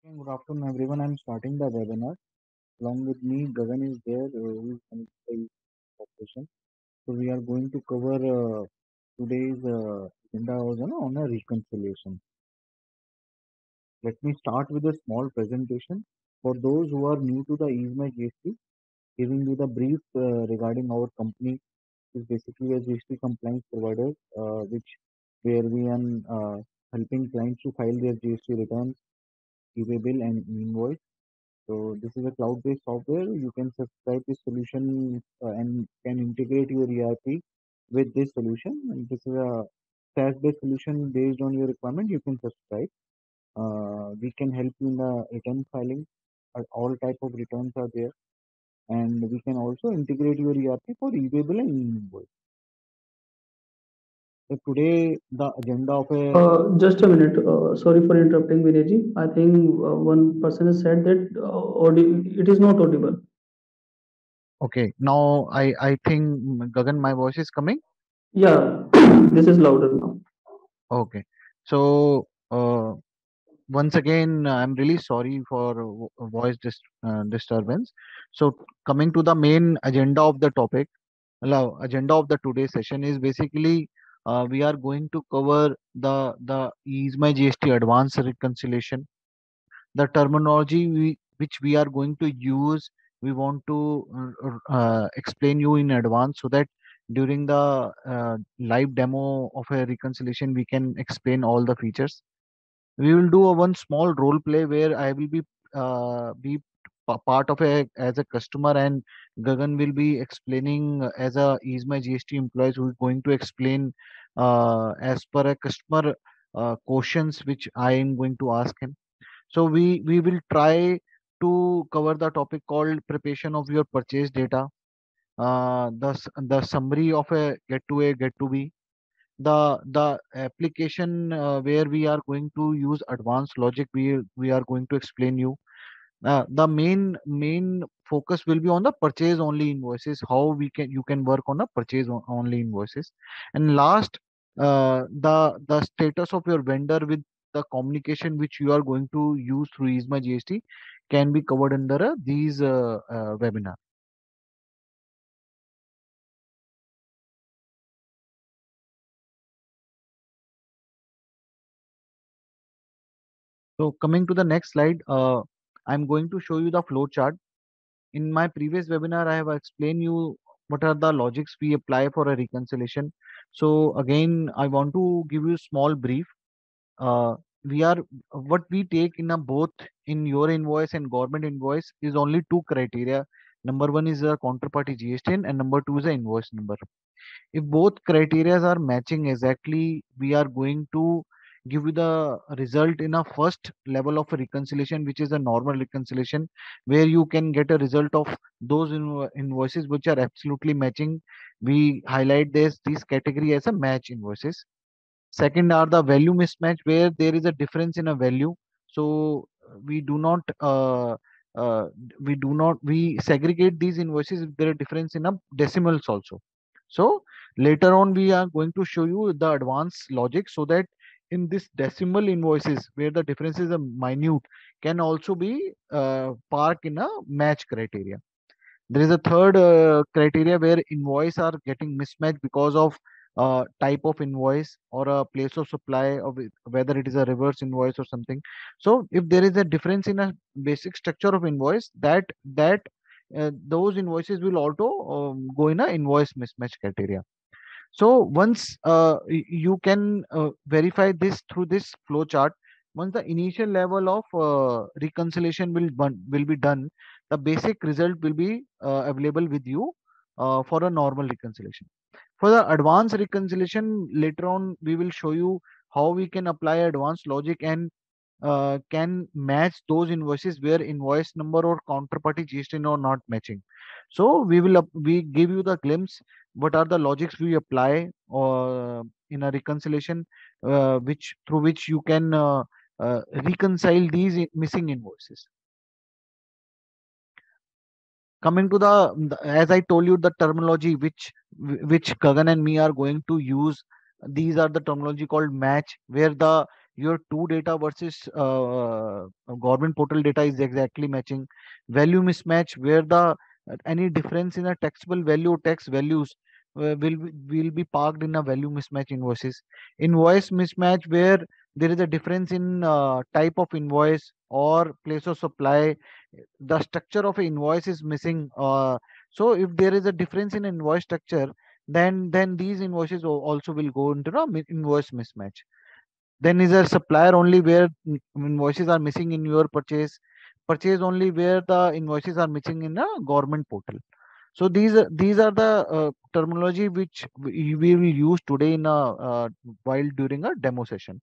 Good afternoon, everyone. I'm starting the webinar. Along with me, Gagan is there, who is from the corporation. So we are going to cover today's agenda on a reconciliation. Let me start with a small presentation. For those who are new to the EaseMy GST, giving you the brief regarding our company is basically a GST compliance provider, which where we are helping clients to file their GST returns, give a bill and invoice. So this is a cloud-based software. You can subscribe this solution and can integrate your ERP with this solution. And this is a SaaS-based solution based on your requirement. You can subscribe. We can help you in the return filing. All type of returns are there, and we can also integrate your ERP for e-payable and invoice. So today the agenda of a Just a minute. Sorry for interrupting, Vinayji. I think one person has said that it is not audible. okay, now I think Gagan, my voice is coming. Yeah, this is louder now. Okay, so once again, I'm really sorry for disturbance. So, coming to the main agenda of the topic, agenda of the today's session is basically we are going to cover the Ease My GST Advanced Reconciliation, the terminology which we are going to use. We want to explain you in advance so that during the live demo of a reconciliation, we can explain all the features. We will do a one small role play where I will be part of a as a customer, and Gagan will be explaining as a is my GST employees who is going to explain as per a customer questions which I am going to ask him. So we will try to cover the topic called preparation of your purchase data, the summary of a get to A get to B, the application where we are going to use advanced logic, we are going to explain you. The main focus will be on the purchase only invoices, how we can you can work on the purchase only invoices. And last, the status of your vendor with the communication which you are going to use through ISMA GST can be covered under these webinar. So coming to the next slide, I'm going to show you the flow chart. In my previous webinar, I have explained you what are the logics we apply for a reconciliation. So again, I want to give you a small brief. Uh, we are what we take in a both in your invoice and government invoice is only two criteria. Number one is a counterparty GST and number two is the invoice number. If both criteria are matching exactly, we are going to give you the result in a first level of reconciliation, which is a normal reconciliation, where you can get a result of those invoices which are absolutely matching. We highlight this category as a match invoices. Second are the value mismatch, where there is a difference in a value. So we do not we segregate these invoices if there are difference in a decimals also. So later on we are going to show you the advanced logic so that in this decimal invoices where the differences are minute can also be parked in a match criteria. There is a third criteria where invoice are getting mismatched because of type of invoice or a place of supply of whether it is a reverse invoice or something. So if there is a difference in a basic structure of invoice, that those invoices will auto go in a invoice mismatch criteria. So once you can verify this through this flow chart, once the initial level of reconciliation will be done, the basic result will be available with you for a normal reconciliation. For the advanced reconciliation, later on we will show you how we can apply advanced logic and can match those invoices where invoice number or counterparty GST are not matching. So we give you the glimpse what are the logics we apply in a reconciliation, which through which you can reconcile these missing invoices. Coming to as I told you, the terminology which Gagan and me are going to use, these are the terminology called match, where the your two data versus government portal data is exactly matching. Value mismatch, where the any difference in a taxable value, tax values will be parked in a value mismatch invoices. Invoice mismatch, where there is a difference in type of invoice or place of supply, the structure of an invoice is missing. So if there is a difference in invoice structure, then these invoices also will go into the invoice mismatch. Then is a supplier only, where invoices are missing in your purchase only, where the invoices are missing in a government portal. So these are the terminology which we will use today in a while during a demo session.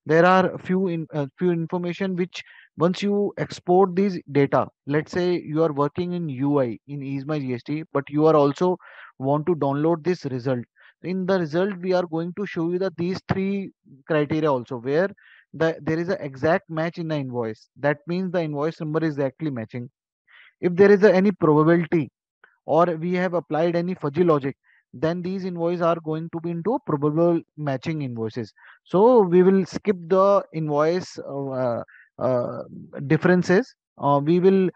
There are few information which, once you export these data, let's say you are working in UI in EaseMy GST, but you are also want to download this result. In the result, we are going to show you that these three criteria also, where there is an exact match in the invoice. That means the invoice number is exactly matching. If there is any probability, or we have applied any fuzzy logic, then these invoices are going to be into probable matching invoices. So we will skip the invoice uh, differences. We will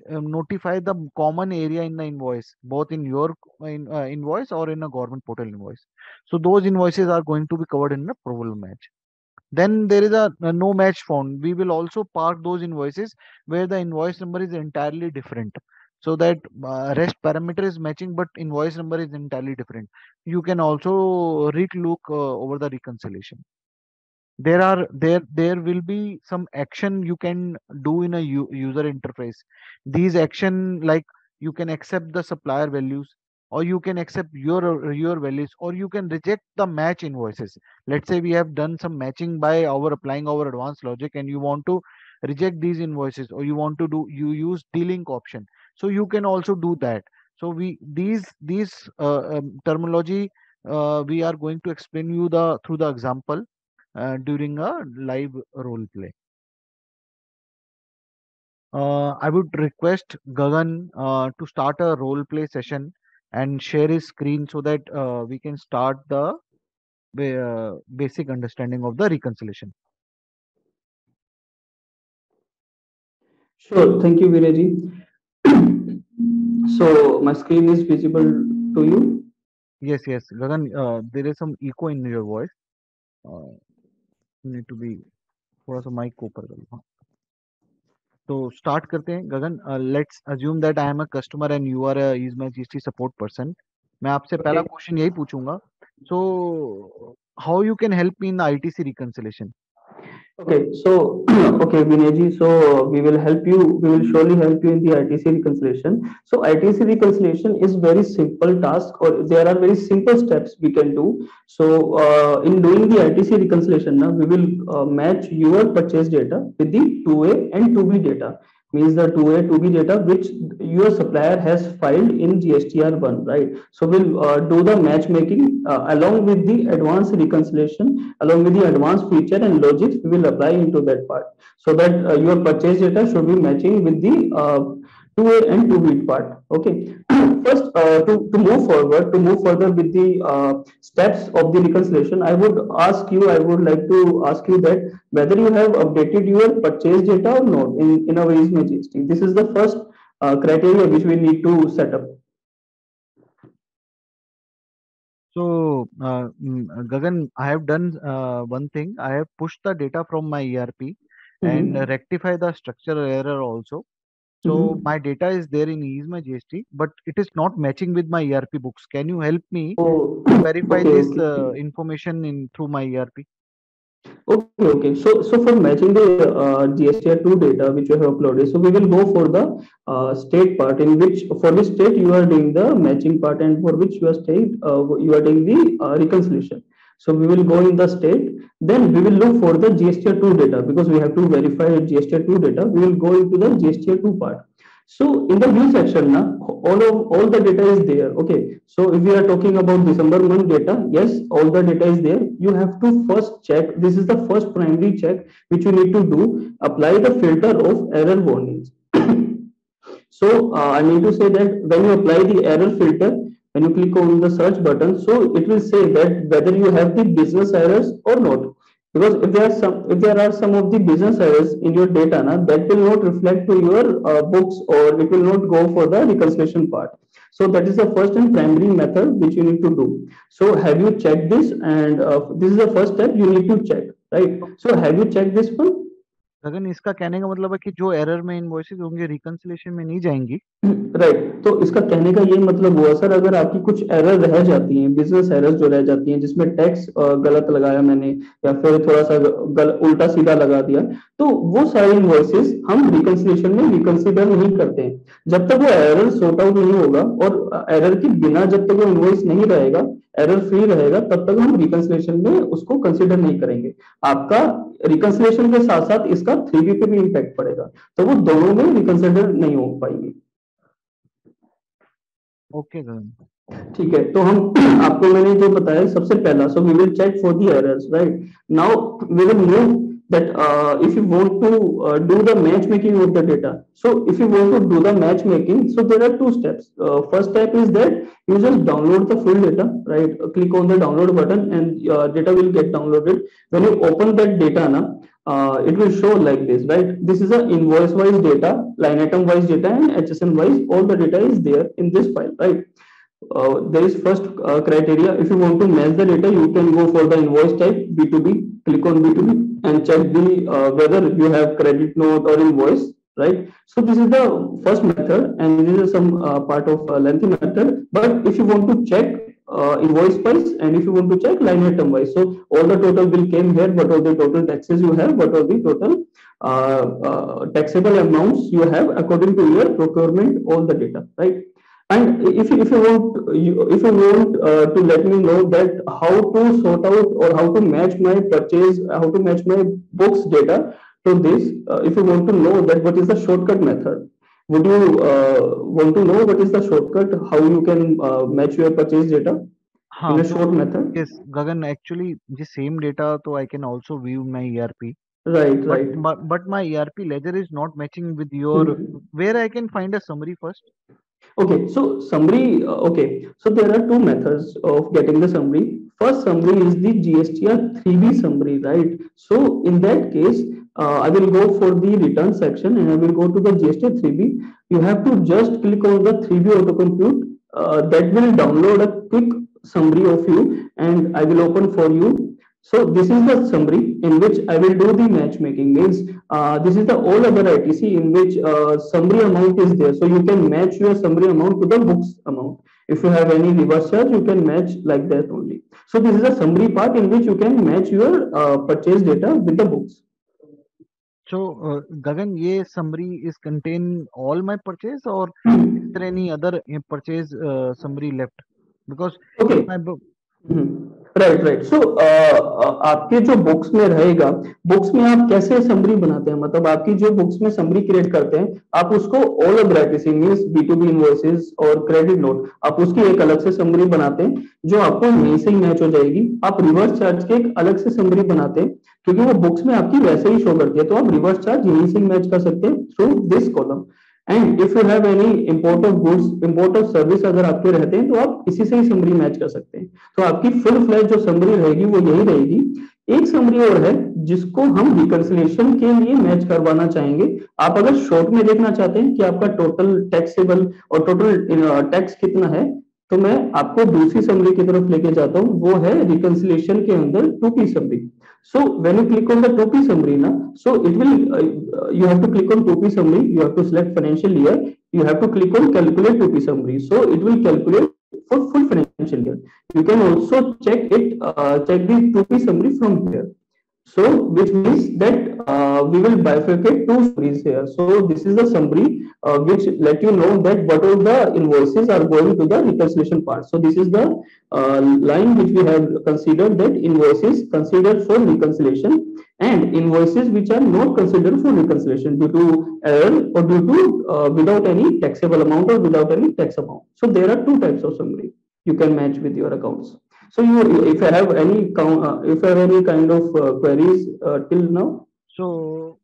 notify the common area in the invoice, both in your invoice or in a government portal invoice. So those invoices are going to be covered in the probable match. Then there is a no match found. We will also park those invoices where the invoice number is entirely different. So that rest parameter is matching, but invoice number is entirely different. You can also look over the reconciliation. There will be some action you can do in a user interface. These action, like, you can accept the supplier values, or you can accept your values, or you can reject the match invoices. Let's say we have done some matching by our applying our advanced logic, and you want to reject these invoices, or you use delink option, so you can also do that. So we these terminology, we are going to explain you the through the example during a live role play. I would request Gagan to start a role play session and share his screen so that we can start the basic understanding of the reconciliation. Sure, thank you, Vinaji. So my screen is visible to you. Yes, yes, Gagan, there is some echo in your voice. Uh, you need to be थोड़ा सा mic को ऊपर कर लो. हाँ. तो start करते हैं Gagan. Let's assume that I am a customer and you are is my GST support person. मैं आपसे पहला Okay. क्वेश्चन यही पूछूंगा. So how you can help me in ITC reconciliation. Okay, so okay, Vinayji, so we will help you. We will surely help you in the ITC reconciliation. So ITC reconciliation is very simple task, or there are very simple steps we can do. So in doing the ITC reconciliation, now we will match your purchase data with the 2A and 2B data. Means the 2A 2B data which your supplier has filed in GSTR1, right? So we'll do the matchmaking along with the advanced reconciliation, along with the advanced feature and logics we will apply into that part, so that your purchase data should be matching with the 2A and 2B part. Okay. First, to move forward, to move further with the steps of the reconciliation, I would like to ask you that whether you have updated your purchase data or not in our EaseMy GST. This is the first criteria which we need to set up. So, Gagan, I have done one thing. I have pushed the data from my ERP and Mm-hmm. rectify the structural error also. So Mm-hmm. my data is there in EaseMy GST, but it is not matching with my ERP books. Can you help me Oh, to verify okay, this okay. information in through my ERP? Okay, okay. So for matching the GSTR2 data which you have uploaded, so we will go for the state part, in which for which state you are doing the matching part, and for which you are doing the reconciliation. So we will go in the state, then we will look for the GSTR2 data, because we have to verify GSTR2 data. We will go into the GSTR2 part. So in the view section, now all the data is there. Okay. So if we are talking about December month data, yes, all the data is there. You have to first check. This is the first primary check which you need to do. Apply the filter of error warnings. So I need to say that when you apply the error filter, when you click on the search button, so it will say that whether you have the business errors or not. because if there are some of the business errors in your data na, that will not reflect to your books, or it will not go for the reconciliation part. So that is the first and primary method which you need to do. So have you checked this? And this is the first step you need to check, right? तो So have you checked this one? गगन, इसका कहने का मतलब है कि जो error में invoices होंगे रिकंसिलेशन में नहीं जाएंगी। राइट, तो इसका कहने का ये मतलब हुआ सर, अगर आपकी कुछ एरर रह जाती हैं, बिजनेस एरर जो रह जाती हैं, जिसमें टैक्स गलत लगाया मैंने, या फिर थोड़ा सा उल्टा सीधा लगा दिया, तो वो सारे इनवॉइसेस हम रिकंसिलिएशन में रिकंसिडर नहीं करते हैं। जब तक वो एरर सॉर्ट आउट नहीं होगा, और एरर के बिना जब तक वो इनवॉइस नहीं रहेगा, एरर फ्री रहेगा, तब तक हम रिकंसिलिएशन में उसको कंसिडर नहीं करेंगे। आपका रिकंसिलिएशन के साथ साथ इसका 3B पे भी इम्पैक्ट पड़ेगा, तो वो दोनों में रिकंसिडर नहीं हो पाएंगे। ओके गगन। ठीक है, तो हम आपको मैंने जो बताया सबसे पहला, so we will check for the errors, right? Now we will know that if you want to do the matchmaking of the data, so if you want to do the matchmaking, so there are two steps. First step is that you just download the full data, right? Click on the download button and data will get downloaded. When you open that data na, it will show like this, right? This is a invoice wise data, line item wise data, and HSN wise, all the data is there in this file, right? There is first criteria. If you want to match the data, you can go for the invoice type B2B. Click on B2B and check the whether you have credit note or invoice, right? So this is the first method, and this is some part of lengthy method. But if you want to check invoice wise, and if you want to check line item wise, so all the total will came here. What are the total taxes you have? What are the total taxable amounts you have according to your procurement? All the data, right? And if you want to let me know that how to sort out or how to match my purchase, how to match my books data to this, if you want to know that what is the shortcut method, would you want to know what is the shortcut, how you can match your purchase data हाँ in a तो short method? Yes गगन, actually ये same data तो I can also view my ERP, Right, but right. but my ERP ledger is not matching with your, Hmm. where I can find a summary first. Okay, so summary, okay, so there are two methods of getting the summary. First summary is the GSTR 3B summary, right? So in that case, I will go for the return section and I will go to the GSTR 3B. You have to just click on the 3B auto compute. That will download a quick summary of you, and I will open for you. So this is the summary in which I will do the matchmaking. Means this is the all other ITC in which summary amount is there. So you can match your summary amount to the books amount. If you have any reverse charge, you can match like that only. So this is a summary part in which you can match your purchase data with the books. So Gagan, ये summary is contain all my purchase, or is there any other purchase summary left? Because if Okay. my book, right right, so आपके जो books में रहेगा, books में आप कैसे summary बनाते हैं, मतलब आपकी जो बुक्स में समरी क्रिएट करते हैं, आप उसको ऑल ऑफ ग्रेटिसी मींस B2B इनवॉइसेस और क्रेडिट नोट, आप उसकी एक अलग से समरी बनाते हैं जो आपको यहीं से ही मैच हो जाएगी। आप रिवर्स चार्ज के एक अलग से समरी बनाते हैं, क्योंकि वो बुक्स में आपकी वैसे ही शो करती है, तो आप रिवर्स चार्ज यहीं से मैच कर सकते हैं through this column. And if you have any import of goods, import of service अगर आपके रहते हैं, तो आप इसी से ही समरी मैच कर सकते हैं। तो आपकी फुल फ्लैश जो समरी रहेगी वो यही रहेगी। एक समरी और है जिसको हम रिकंसिलिएशन के लिए मैच करवाना चाहेंगे। आप अगर शॉर्ट में देखना चाहते हैं कि आपका टोटल टैक्सेबल और टोटल टैक्स कितना है, तो मैं आपको दूसरी समरी की तरफ लेके जाता हूँ, वो है रिकंसिलिएशन के अंदर 2P summary. So when you click on the 2P summary na, so it will you have to click on 2P summary, you have to select financial year, you have to click on calculate 2P summary, so it will calculate for full financial year. You can also check it, check the 2P summary from here. So which means that we will bifurcate two summaries here. So this is the summary which let you know that what all the invoices are going to the reconciliation part. So this is the line which we have considered, that invoices considered for reconciliation and invoices which are not considered for reconciliation due to error or due to without any taxable amount or without any tax amount. So there are two types of summary you can match with your accounts. So you, if I have any if I have any kind of queries till now. so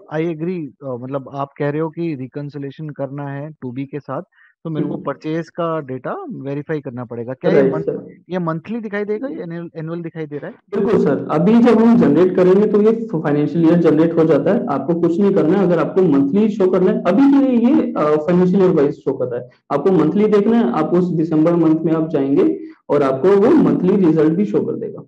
I agree, मतलब आप कह रहे हो कि reconciliation करना है 2B के साथ, तो मेरे को परचेज का डेटा वेरीफाई करना पड़ेगा क्या? Right sir. ये मंथली दिखाई देगा या एनुअल दिखाई दे रहा है? बिल्कुल सर, अभी जब हम जनरेट करेंगे तो ये फाइनेंशियल ईयर जनरेट हो जाता है, आपको कुछ नहीं करना है। अगर आपको मंथली शो करना है, अभी के लिए ये फाइनेंशियल ईयर वाइज शो कर रहा है। आपको मंथली देखना है, आप उस दिसंबर मंथ में आप जाएंगे और आपको वो मंथली रिजल्ट भी शो कर देगा।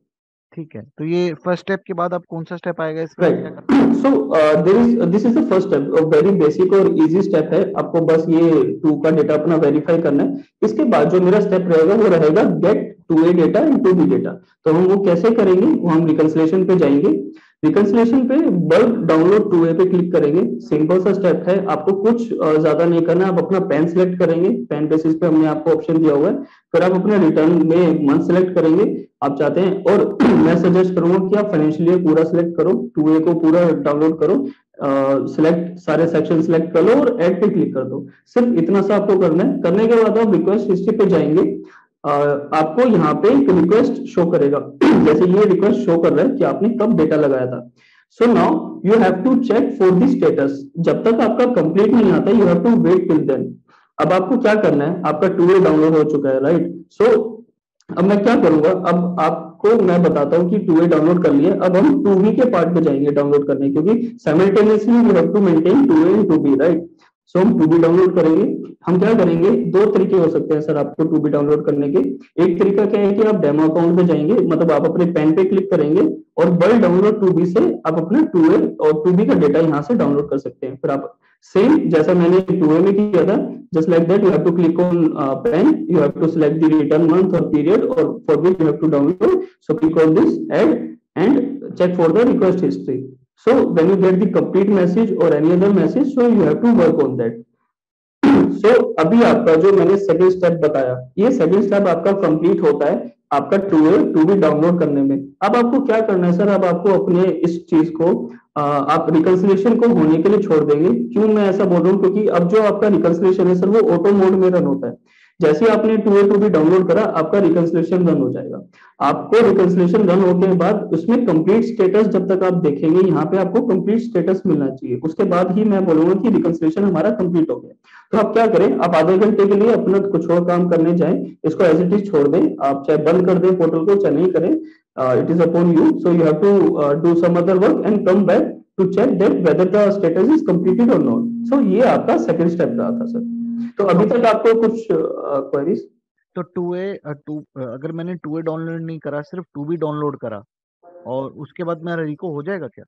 ठीक है, तो ये फर्स्ट स्टेप के बाद अब कौन सा स्टेप आएगा, इसके बाद क्या राइट। करना so this is the first step, very basic और इजी स्टेप है। आपको बस ये टू का डेटा अपना वेरीफाई करना है। इसके बाद जो मेरा स्टेप रहेगा वो रहेगा get two A data and two B data. तो हम वो कैसे करेंगे, वो हम रिकंसिलेशन पे जाएंगे। रिकंसिलेशन पे बल्क डाउनलोड टू ए पे क्लिक करेंगे। सिंपल सा स्टेप है, आपको कुछ ज्यादा नहीं करना। आप अपना पेन सिलेक्ट करेंगे, पेन बेसिस पे हमने आपको ऑप्शन दिया हुआ है। फिर आप अपने रिटर्न में मंथ सेलेक्ट करेंगे आप चाहते हैं, और मैं सजेस्ट करूंगा कि आप फाइनेंशियल ईयर पूरा सिलेक्ट करो, टू ए को पूरा डाउनलोड करो, सिलेक्ट सारे सेक्शन सिलेक्ट कर लो और ऐड पे क्लिक कर दो। सिर्फ इतना सा आपको करना है। करने के बाद आप रिक्वेस्ट हिस्ट्री पे जाएंगे। आपको यहाँ पे एक रिक्वेस्ट शो करेगा जैसे ये रिक्वेस्ट शो कर रहा है कि आपने कब डेटा लगाया था। So now you have to check for the status. जब तक आपका कंप्लीट नहीं आता, you have to wait till then. अब आपको क्या करना है, आपका टू ए डाउनलोड हो चुका है, राइट। सो अब मैं क्या करूंगा, अब आपको मैं बताता हूँ कि टू ए डाउनलोड कर लिया। अब हम टू बी के पार्ट पे जाएंगे डाउनलोड करने, क्योंकि simultaneously we have to maintain two A and two B, right. So हम टू बी डाउनलोड करेंगे। हम क्या करेंगे, दो तरीके हो सकते हैं सर आपको टू बी डाउनलोड करने के। एक तरीका क्या है कि आप डेमो अकाउंट पे जाएंगे, मतलब आप अपने पेन पे क्लिक करेंगे और बल्क डाउनलोड टू बी से आप अपना टू ए और टू बी का डेटा यहाँ से डाउनलोड कर सकते हैं। फिर आप सेम जैसा मैंने टू ए में किया था, just like that you have to click on pen, you have to select the return month or period or for which you have to download. So click on this add and check for the request history. So when you get the complete message or any other message, so you have to work on that. सो अभी आपका जो मैंने second step बताया, ये second step आपका complete होता है आपका टू बी डाउनलोड करने में। अब आपको क्या करना है सर, अब आपको अपने इस चीज को आप रिकंसिलेशन को होने के लिए छोड़ देंगे। क्यों मैं ऐसा बोल रहा हूँ, क्योंकि अब जो आपका रिकंसिलेशन है सर वो ऑटो मोड में रन होता है। जैसे ही आपने टू बी डाउनलोड करा, आपका रिकंसिलेशन रन हो जाएगा। आपको रिकंसिलेशन रन होने के बाद उसमें कंप्लीट स्टेटस जब तक आप देखेंगे, यहाँ पे आपको कंप्लीट स्टेटस मिलना चाहिए। उसके बाद ही मैं बोलूंगा कि रिकंसिलेशन हमारा कंप्लीट हो गया। तो आप क्या करें, आप आधे घंटे के लिए अपना कुछ और काम करने जाएं, इसको एज इट इज छोड़ दें। आप चाहे बंद कर दें पोर्टल को, चाहे नहीं करें, it is upon you. So you have to do some other work and come back to check that whether the status is completed और नॉट। सो ये आपका सेकंड स्टेप रहा था सर। तो अभी तक आपको कुछ क्वेरीज? तो अगर मैंने टू ए डाउनलोड नहीं करा, सिर्फ टू बी डाउनलोड करा, और उसके बाद मेरा रिको हो जाएगा क्या?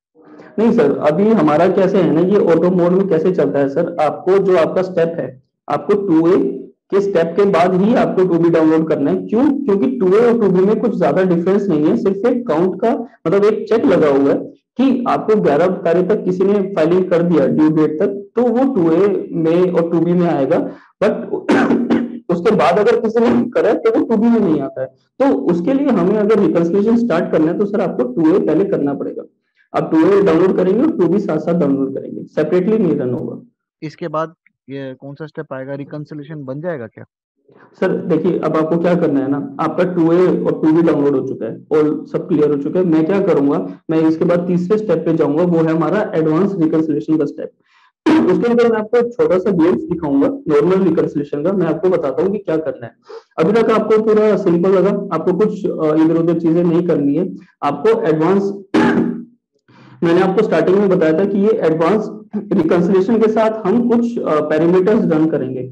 नहीं सर, अभी हमारा कैसे है ना, ये ऑटो मोड में कैसे चलता है सर, आपको जो आपका स्टेप है, आपको टू ए के स्टेप के बाद ही आपको टू बी डाउनलोड करना है। क्यों? क्योंकि टू ए और टू बी में कुछ ज्यादा डिफरेंस नहीं है, सिर्फ एक काउंट का मतलब एक चेक लगा हुआ है कि आपको 11 तारीख तक किसी ने फाइलिंग कर दिया ड्यू डेट तक, तो वो टू ए में और टू बी में आएगा। बट उसके बाद अगर किसी ने करा है तो वो टू बी में नहीं आता है। तो उसके लिए हमें अगर रिकंसिलिएशन स्टार्ट करना है तो सर आपको टू ए पहले करना पड़ेगा। आप टू ए डाउनलोड करेंगे और टू बी साथ साथ डाउनलोड करेंगे, सेपरेटली नहीं रन होगा। इसके बाद ये कौन सा स्टेप आएगा, रिकंसिलेशन बन जाएगा क्या? सर देखिए, अब आपको क्या करना है ना, आपका टू ए और टू बी डाउनलोड हो चुका है और सब क्लियर हो चुका है। मैं क्या करूंगा, मैं इसके बाद तीसरे स्टेप पे जाऊंगा, वो है हमारा एडवांस रिकंसिलेशन का स्टेप। उसके अंदर मैं आपको एक छोटा सा ग्लिम्स दिखाऊंगा नॉर्मल रिकंसिलेशन का। मैं आपको बताता हूँ कि क्या करना है। अभी तक आपको पूरा सिंपल लगा, आपको कुछ इधर उधर चीजें नहीं करनी है। आपको एडवांस मैंने आपको स्टार्टिंग में बताया था कि ये एडवांस रिकंसिलेशन के साथ हम कुछ पैरामीटर्स रन करेंगे।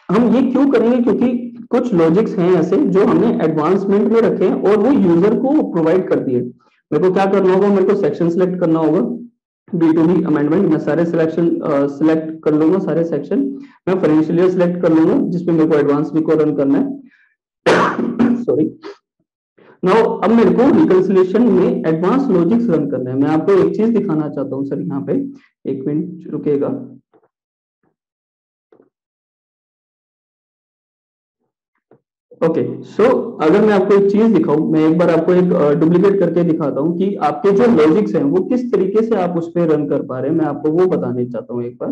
हम ये क्यों करेंगे, क्योंकि कुछ लॉजिक्स हैं ऐसे जो हमने एडवांसमेंट में रखे हैं और वो यूजर को प्रोवाइड कर दिए। मेरे को क्या करना होगा, मेरे को सेक्शन सिलेक्ट करना होगा, B2B अमेंडमेंट। मैं सारे सिलेक्शन सिलेक्ट कर लूंगा, सारे सेक्शन। मैं फाइनेंशियल ईयर सिलेक्ट कर लूंगा जिसमें मेरे को एडवांस भी को रन करना है सॉरी। नाउ अब मेरे को रिकंसिलिएशन में एडवांस लॉजिक्स रन करना है। मैं आपको एक चीज दिखाना चाहता हूँ सर, यहाँ पे एक मिनट रुकेगा। ओके सो अगर मैं आपको एक चीज दिखाऊं, मैं एक बार आपको एक डुप्लीकेट करके दिखाता हूँ कि आपके जो लॉजिक्स हैं वो किस तरीके से आप उस पर रन कर पा रहे हैं। मैं आपको वो बताने चाहता हूँ एक बार।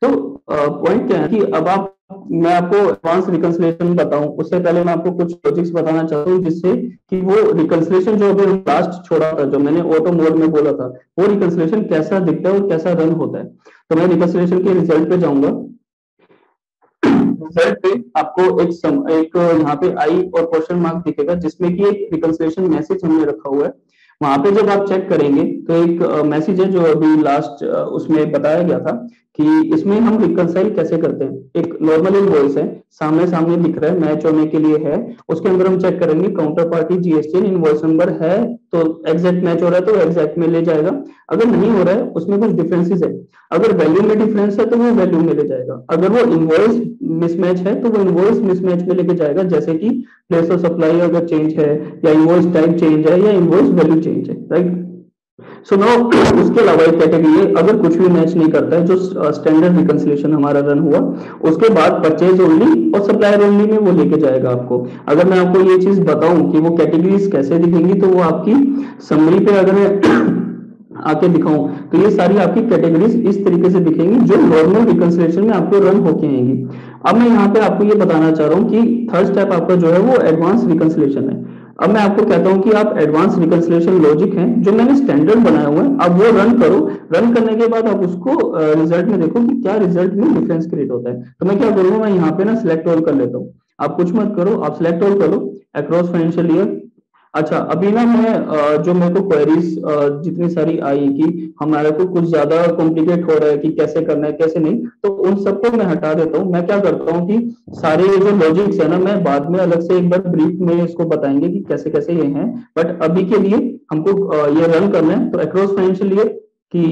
तो पॉइंट क्या है कि अब आप मैं आपको एडवांस रिकंसिलिएशन बताऊं उससे पहले मैं आपको कुछ लॉजिक्स बताना चाहता हूँ, जिससे कि वो रिकंसिलिएशन जो अभी लास्ट छोड़ा था, जो मैंने ऑटो मोड में बोला था, वो रिकंसिलिएशन कैसा दिखता है और कैसा रन होता है। तो मैं रिकंसिलिएशन के रिजल्ट पे जाऊंगा। रिजल्ट पे आपको एक यहाँ पे आई और क्वेश्चन मार्क दिखेगा, जिसमें कि एक रिकंसिलिएशन मैसेज हमने रखा हुआ है। वहां पे जब आप चेक करेंगे तो एक मैसेज है जो अभी लास्ट उसमें बताया गया था कि इसमें हम रिकंसाइल कैसे करते हैं। एक नॉर्मल इनवॉइस है, सामने सामने दिख रहा है, मैच होने के लिए है, उसके अंदर हम चेक करेंगे counter party GST invoice number है तो एग्जैक्ट मैच हो रहा है तो एग्जैक्ट में ले जाएगा, अगर नहीं हो रहा है उसमें कुछ डिफरेंसेस है, अगर वैल्यू में डिफरेंस है तो वो वैल्यू में ले जाएगा, अगर वो इनवॉइस मिसमैच है तो वो इनवॉइस मिसमैच में लेके जाएगा, जैसे कि प्लेस ऑफ सप्लाई अगर चेंज है या इनवॉइस टाइप चेंज है या इनवॉइस वैल्यू चेंज है, राइट। सो नाउ उसके अलावा एक कैटेगरी है, अगर कुछ भी मैच नहीं करता है, जो स्टैंडर्ड रिकंसिलिएशन हमारा रन हुआ उसके बाद परचेज ओनली और सप्लायर ओनली में वो लेके जाएगा आपको। अगर मैं आपको ये चीज बताऊं कि वो कैटेगरीज कैसे दिखेंगी, तो वो आपकी समरी पे अगर मैं आके दिखाऊं तो ये सारी आपकी कैटेगरीज इस तरीके से दिखेंगी जो नॉर्मल रिकंसिलिएशन में आपको रन होके आएंगी। अब मैं यहाँ पे आपको ये बताना चाह रहा हूँ कि थर्ड स्टेप आपका जो है वो एडवांस रिकंसिलिएशन है। अब मैं आपको कहता हूं कि आप एडवांस रिकंसिलिएशन लॉजिक है जो मैंने स्टैंडर्ड बनाया हुआ है, अब वो रन करो, रन करने के बाद आप उसको रिजल्ट में देखो कि क्या रिजल्ट में डिफरेंस क्रिएट होता है। तो मैं क्या करूंगा, मैं यहाँ पे ना सिलेक्ट ऑल कर लेता हूँ, आप कुछ मत करो, आप सिलेक्ट ऑल करो अक्रॉस फाइनेंशियल ईयर। अच्छा, अभी ना मैं जो मेरे को क्वेरीज जितनी सारी आई कि हमारे को कुछ ज्यादा कॉम्प्लिकेट हो रहा है कि कैसे करना है कैसे नहीं, तो उन सबको मैं हटा देता हूँ। मैं क्या करता हूँ कि सारे ये जो लॉजिक्स है ना, मैं बाद में अलग से एक बार ब्रीफ में इसको बताएंगे कि कैसे कैसे ये हैं, बट अभी के लिए हमको ये रन करना है। तो अक्रॉस फाइनेंशियल ईयर कि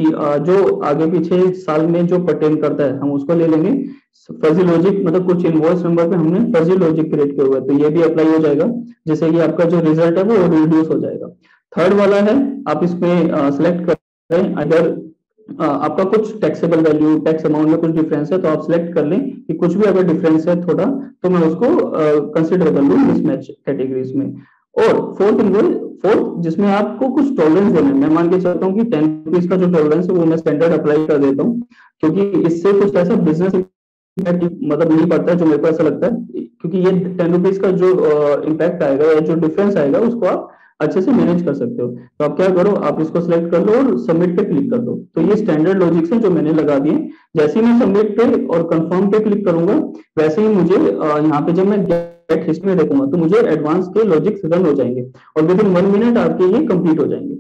जो आगे पीछे साल में जो पर्टेन करता है हम उसको ले लेंगे। फर्जी लॉजिक मतलब कुछ इनवॉइस नंबर पे हमने फर्जी लॉजिक क्रिएट किया हुआ है, तो ये भी अप्लाई हो जाएगा, जैसे कि आपका जो रिजल्ट है वो रिड्यूस हो जाएगा। थर्ड वाला है, आप इसमें सिलेक्ट करें अगर आपका कुछ टैक्सेबल वैल्यू टैक्स अमाउंट में कुछ डिफरेंस है तो आप सिलेक्ट कर लें कि कुछ भी अगर डिफरेंस है थोड़ा तो मैं उसको कंसिडर कर लूँ मिसमैच कैटेगरीज में। और फोर्थ इनवॉइस, फोर्थ जिसमें आपको कुछ टॉलरेंस देना है, मैं मान के चलता हूँ कि 10 रुपीज का जो टॉलरेंस है वो मैं स्टैंडर्ड अप्लाई कर देता हूँ, क्योंकि इससे कुछ ऐसा बिजनेस मतलब नहीं पड़ता है जो मेरे को ऐसा लगता है, क्योंकि ये 10 रुपीज का जो इम्पैक्ट आएगा या जो डिफरेंस आएगा उसको आप अच्छे से मैनेज कर सकते हो। तो आप क्या करो, आप इसको सिलेक्ट कर लो और सबमिट पे क्लिक कर दो। तो ये स्टैंडर्ड लॉजिक्स है जो मैंने लगा दिए। जैसे ही मैं सबमिट पे और कंफर्म पे क्लिक करूंगा, वैसे ही मुझे यहाँ पे जब मैं गेट हिस्ट्री में देखूंगा तो मुझे एडवांस के लॉजिक्स रन हो जाएंगे और विद इन 1 मिनट आपके ये कंप्लीट हो जाएंगे।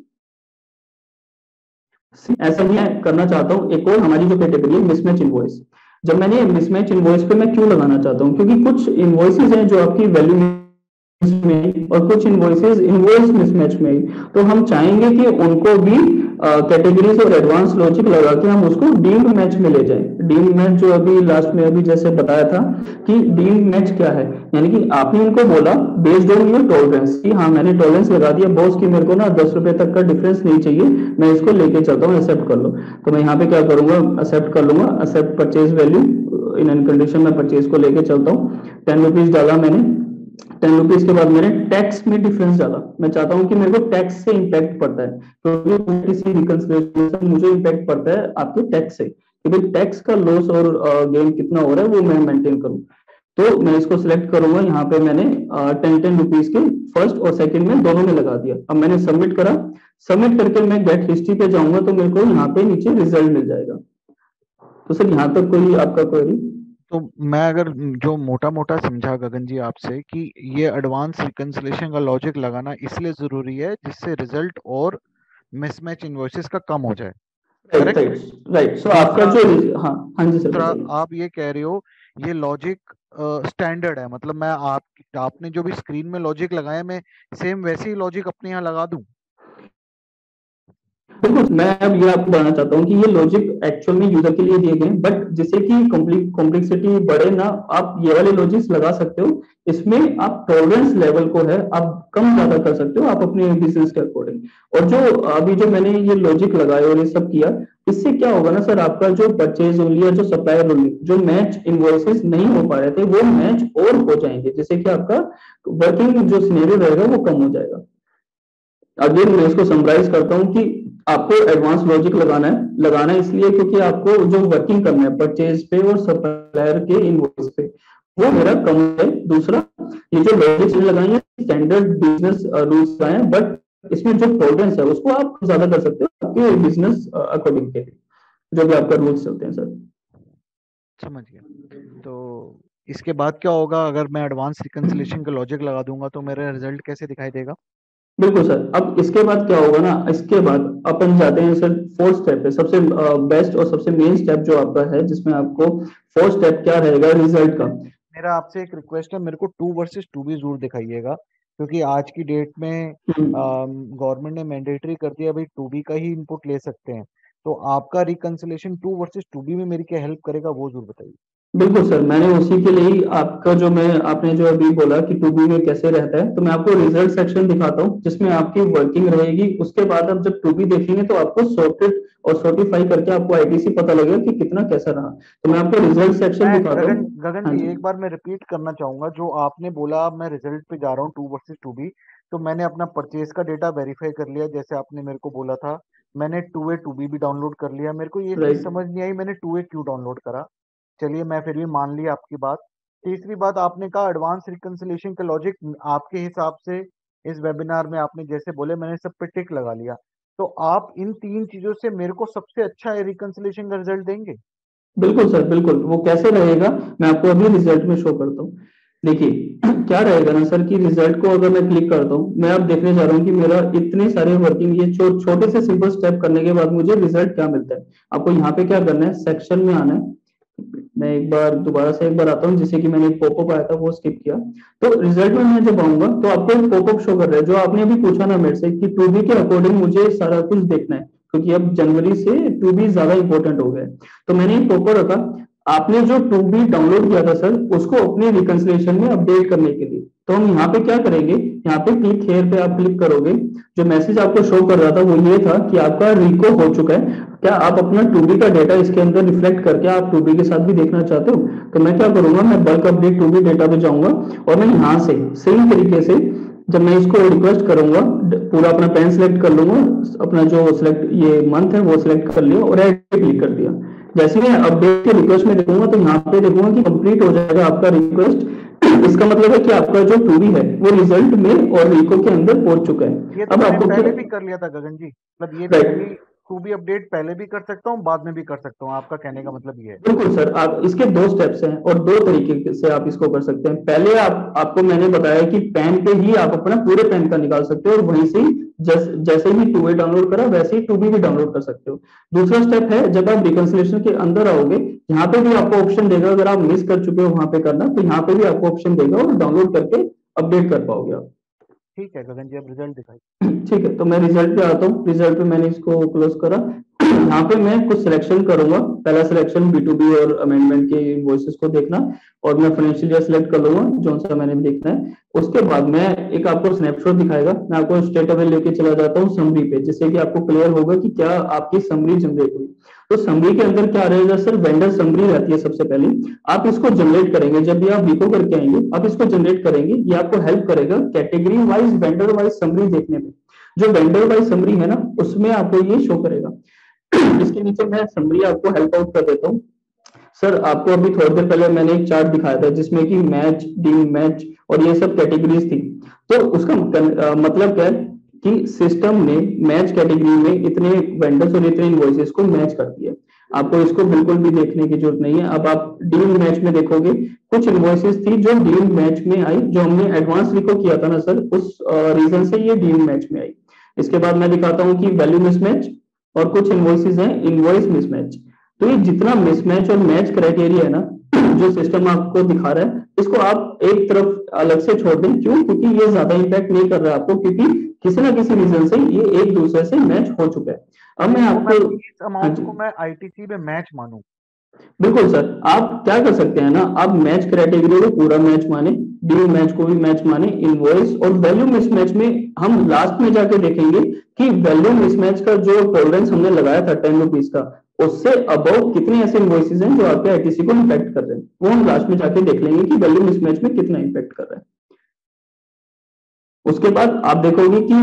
ऐसा ही मैं करना चाहता हूँ एक और हमारी जो कैटेगरी है मिसमैच इनवॉइस। जब मैंने मिसमैच इनवॉइस पे मैं क्यों लगाना चाहता हूँ, क्योंकि कुछ इनवॉइसेज हैं जो आपकी वैल्यू में और कुछ इनवॉइसेज इनवॉइस मिसमैच में, तो हम चाहेंगे कि उनको भी कैटेगरीज और एडवांस लॉजिक लगा के हम उसको डीम्ड मैच में ले जाएं। डीम्ड मैच जो अभी लास्ट में अभी जैसे बताया था कि डीम्ड मैच क्या है, यानी कि आपने इनको बोला बेस्ड ऑन योर टॉलरेंस कि हाँ मैंने टॉलरेंस लगा दिया बॉस की मेरे को ना 10 रुपए तक का डिफरेंस नहीं चाहिए, मैं इसको लेके चलता हूँ, एक्सेप्ट कर लो। तो मैं यहाँ पे क्या करूंगा, एक्सेप्ट कर लूंगा, accept purchase value in an condition में परचेज को लेके चलता हूँ। 10 रुपीज डाला मैंने, 10 रुपीज के बाद मैंने टैक्स में डिफरेंस डाला, मैं चाहता हूं कि मेरे को टैक्स से इम्पैक्ट पड़ता है, क्योंकि किसी रिकंसिलिएशन मुझे इम्पैक्ट पड़ता है आपके टैक्स से कि भाई टैक्स का लॉस और गेन कितना हो रहा है वो मैं मेंटेन करूं। तो मैं इसको सिलेक्ट करूंगा, यहाँ पे मैंने 10 10 रुपीज के फर्स्ट और सेकंड में दोनों में लगा दिया। अब मैंने सबमिट करा, सबमिट करके मैं गेट हिस्ट्री पे जाऊंगा तो मेरे को यहाँ पे नीचे रिजल्ट मिल जाएगा। तो सर यहाँ तक कोई आपका क्वेरी? तो मैं अगर जो मोटा मोटा समझा गगन जी आपसे कि ये एडवांस रिकंसिलिएशन का लॉजिक लगाना इसलिए जरूरी है जिससे रिजल्ट और मिसमैच इन्वॉइसेस का कम हो जाए। Right correct. राइट राइट, सो आपका दूसरा, जो, हाँ हाँ जी सर दूसरा बताइए। आप ये कह रहे हो ये लॉजिक स्टैंडर्ड है, मतलब मैं आपने जो भी स्क्रीन में लॉजिक लगाया मैं सेम वैसे ही लॉजिक अपने यहाँ लगा दूं। बिल्कुल, मैं अब ये आपको बताना चाहता हूँ कि ये लॉजिक एक्चुअल में यूजर के लिए दिए गए, बट जिससे कि कॉम्प्लेक्सिटी बढ़े ना, आप ये वाले लॉजिक्स लगा सकते हो। इसमें आप टॉलरेंस लेवल को है आप कम ज्यादा कर सकते हो आप अपने बिजनेस के अकॉर्डिंग। और जो अभी जो मैंने ये लॉजिक लगाए और ये सब किया, इससे क्या होगा ना सर, आपका जो परचेज ओनली और जो सप्लायर ओनली जो मैच इनवॉइसेस नहीं हो पा रहे थे वो मैच और हो जाएंगे, जिससे कि आपका वर्किंग जो सिनेरियो रहेगा वो कम हो जाएगा। अगेन मैं इसको समराइज करता हूँ कि आपको एडवांस लॉजिक लगाना है इसलिए क्योंकि आपको जो वर्किंग करना है परचेज पे और सप्लायर के इनवॉइस पे वो मेरा कम है। दूसरा, ये जो लॉजिक्स लगाई है स्टैंडर्ड बिजनेस रूल्स लगाए हैं, बट इसमें जो टॉलरेंस है उसको आप ज्यादा कर सकते हो आपके बिजनेस अकॉर्डिंग के लिए जो भी आपका रूल्स चलते हैं सर। समझ गया। तो इसके बाद क्या होगा, अगर मैं एडवांस रिकंसिलेशन का लॉजिक लगा दूंगा तो मेरा रिजल्ट कैसे दिखाई देगा? बिल्कुल सर। अब इसके बाद क्या होगा ना, इसके बाद अपन जाते हैं सर फोर्थ स्टेप पे, सबसे बेस्ट और सबसे मेन स्टेप जो आपका है, जिसमें आपको फोर्थ स्टेप क्या रहेगा रिजल्ट का। मेरा आपसे एक रिक्वेस्ट है, मेरे को टू वर्सेस टू भी जरूर दिखाइएगा, क्योंकि आज की डेट में हम्म। गवर्नमेंट ने मैंडेटरी कर दिया भाई, टू बी का ही इनपुट ले सकते हैं। तो आपका reconciliation two versus two B में मेरी क्या हेल्प करेगा वो जरूर बताइए। बिल्कुल सर, मैंने उसी के लिए ही आपका जो मैं आपने जो अभी बोला कि टू बी में कैसे रहता है, तो मैं आपको रिजल्ट सेक्शन दिखाता हूँ जिसमें आपकी वर्किंग रहेगी। उसके बाद आप जब टू बी देखेंगे तो आपको सॉर्टेड और सॉर्टिफाई करके आपको आईटीसी पता लगेगा कि कितना कैसा रहा। तो मैं आपको रिजल्ट सेक्शन मैं दिखाता गगन हूँ। गगन हाँ जी, जी। एक बार मैं रिपीट करना चाहूंगा जो आपने बोला, मैं रिजल्ट पे जा रहा हूँ टू वर्सेस टू बी। तो मैंने अपना परचेज का डेटा वेरीफाई कर लिया जैसे आपने मेरे को बोला था। मैंने टू ए टू बी भी डाउनलोड कर लिया। मेरे को ये चीज राइट। समझ नहीं आई मैंने टू ए क्यों डाउनलोड करा। चलिए, मैं फिर भी मान लिया आपकी बात। तीसरी बात, आपने कहा एडवांस रिकंसिलिएशन का लॉजिक आपके हिसाब से इस वेबिनार में आपने जैसे बोले मैंने सब पे टिक लगा लिया। तो आप इन तीन चीजों से मेरे को सबसे अच्छा रिकंसिलिएशन का रिजल्ट देंगे? बिल्कुल सर, बिल्कुल। वो कैसे रहेगा, मैं आपको अभी रिजल्ट में शो करता हूँ। देखिए क्या रहेगा ना सर, कि रिजल्ट को अगर मैं क्लिक करता हूँ, मैं अब देखने जा रहा हूँ कि मेरा इतने सारे वर्किंग, ये छोटे से सिंपल स्टेप करने के बाद मुझे रिजल्ट क्या मिलता है। आपको यहाँ पे क्या करना है, सेक्शन में आना है। मैं एक बार दोबारा से एक बार आता हूँ, जिससे कि मैंने एक पॉपअप आया था वो स्किप किया। तो रिजल्ट में मैं जब आऊंगा तो आपको एक पॉपअप शो कर रहा है, जो आपने अभी पूछा ना मेरे से कि टू बी के अकॉर्डिंग मुझे सारा कुछ देखना है, क्योंकि अब जनवरी से टू बी ज्यादा इंपॉर्टेंट हो गया है। तो मैंने एक पॉपअप रखा। आपने जो टू बी डाउनलोड किया था सर, उसको अपने रिकंसिलेशन में अपडेट करने के लिए, तो हम यहाँ पे क्या करेंगे, यहाँ पे क्लिक हेयर पे आप क्लिक करोगे। जो मैसेज आपको शो कर रहा था वो ये था कि आपका रिको हो चुका है। क्या आप अपना टू बी का डेटा इसके अंदर रिफ्लेक्ट करके आप टू बी के साथ भी देखना चाहते हो? तो मैं क्या करूंगा, मैं bulk update two B data पे जाऊंगा, और मैं यहाँ से सेम तरीके से जब मैं इसको रिक्वेस्ट करूंगा, पूरा अपना पेन सिलेक्ट कर लूंगा, अपना जो सिलेक्ट ये मंथ है वो सिलेक्ट कर लिया और ऐड पे क्लिक कर दिया। जैसे मैं अपडेट के रिक्वेस्ट में देखूंगा तो यहाँ पे देखूंगा कि कंप्लीट हो जाएगा आपका रिक्वेस्ट। इसका मतलब है कि आपका जो टू बी है वो रिजल्ट में और रिको के अंदर पहुंच चुका है। ये तो अब मैंने आपको क्या, पहले भी कर लिया था गगन जी, मतलब ये राइट। टू बी अपडेट पहले भी कर सकता हूँ, बाद में भी कर सकता हूँ, आपका कहने का मतलब ये है। बिल्कुल सर, आप इसके दो स्टेप्स हैं और दो तरीके से आप इसको कर सकते हैं। पहले आपको मैंने बताया कि पेन पे ही आप अपना पूरे पेन का निकाल सकते हो, और वहीं से ही जैसे ही टू ए डाउनलोड करा वैसे ही टू बी भी डाउनलोड कर सकते हो। दूसरा स्टेप है, जब आप रिकंसिलिएशन के अंदर आओगे, यहाँ पे भी आपको ऑप्शन देगा, अगर आप मिस कर चुके हो वहां पे करना, तो यहाँ पे भी आपको ऑप्शन देगा और डाउनलोड करके अपडेट कर पाओगे आप। ठीक है गगन जी, अब रिजल्ट दिखाइए। ठीक है, तो मैं रिजल्ट पे आता हूँ। रिजल्ट पे मैंने इसको क्लोज करा। यहाँ पे मैं कुछ सिलेक्शन करूंगा। पहला सिलेक्शन बी टू बी और अमेंडमेंट के इनवॉइसेस को देखना, और मैं फाइनेंशियल ईयर सिलेक्ट कर लूंगा जो सा मैंने देखना है। उसके बाद मैं एक आपको स्नैपशॉट दिखाएगा, मैं आपको स्टेट अवे लेके चला जाता हूँ समरी पे, जिससे कि आपको क्लियर होगा कि क्या आपकी समरी जनरेट हुई। तो समरी के अंदर क्या रहेगा सर, वेंडर समरी रहती है सबसे पहले। आप इसको जनरेट करेंगे, जब भी आप विको करके आएंगे आप इसको जनरेट करेंगे, ये आपको हेल्प करेगा category wise vendor wise summary देखने में। जो वेंडर वाइज समरी है ना, उसमें आपको ये शो करेगा। इसके नीचे मैं समरी आपको हेल्प आउट कर देता हूँ। सर आपको अभी थोड़ी देर पहले मैंने एक चार्ट दिखाया था जिसमें कि मैच, डीम मैच और ये सब कैटेगरीज थी। तो उसका मतलब क्या है कि सिस्टम ने मैच कैटेगरी में इतने वेंडर्स और इतने इनवॉइसेस को मैच कर दिया। आपको इसको बिल्कुल भी देखने की जरूरत नहीं है। अब आप डीम मैच में देखोगे, कुछ इनवॉइसेस थी जो डीम मैच में आई, जो हमने एडवांस रिको किया था ना सर, उस रीजन से ये डीम मैच में आई। इसके बाद मैं दिखाता हूँ कि वैल्यू मिसमैच, और कुछ इनवॉइसेस हैं इनवॉइस मिसमैच। तो ये जितना मिसमैच और मैच क्राइटेरिया है ना, जो सिस्टम आपको दिखा रहा है, इसको आप एक तरफ अलग से छोड़ दें। क्यों? क्योंकि ये ज्यादा इम्पैक्ट नहीं कर रहा है आपको, क्योंकि किसी ना किसी रीजन से ये एक दूसरे से मैच हो चुका है। अब मैं तो मैं आपको, इस हाँ अमाउंट जी, को मैं आईटीसी में मैच मानूं? बिल्कुल सर। आप क्या कर सकते हैं ना, आप मैच क्राइटेरिया को पूरा मैच माने, ड्यू मैच को भी मैच माने, इनवॉइस और वैल्यू मिसमैच में हम लास्ट में जाके देखेंगे कि वैल्यू मिसमैच का जो टॉलरेंस हमने लगाया था 10 रुपीज का, उससे अबव कितने ऐसे इनवॉइसेस हैं जो आपके आईटीसी को इम्पैक्ट कर रहे हैं। वो हम लास्ट में जाके देख लेंगे कि वैल्यू मिसमैच में कितना इम्पैक्ट कर रहा है। उसके बाद आप देखोगे कि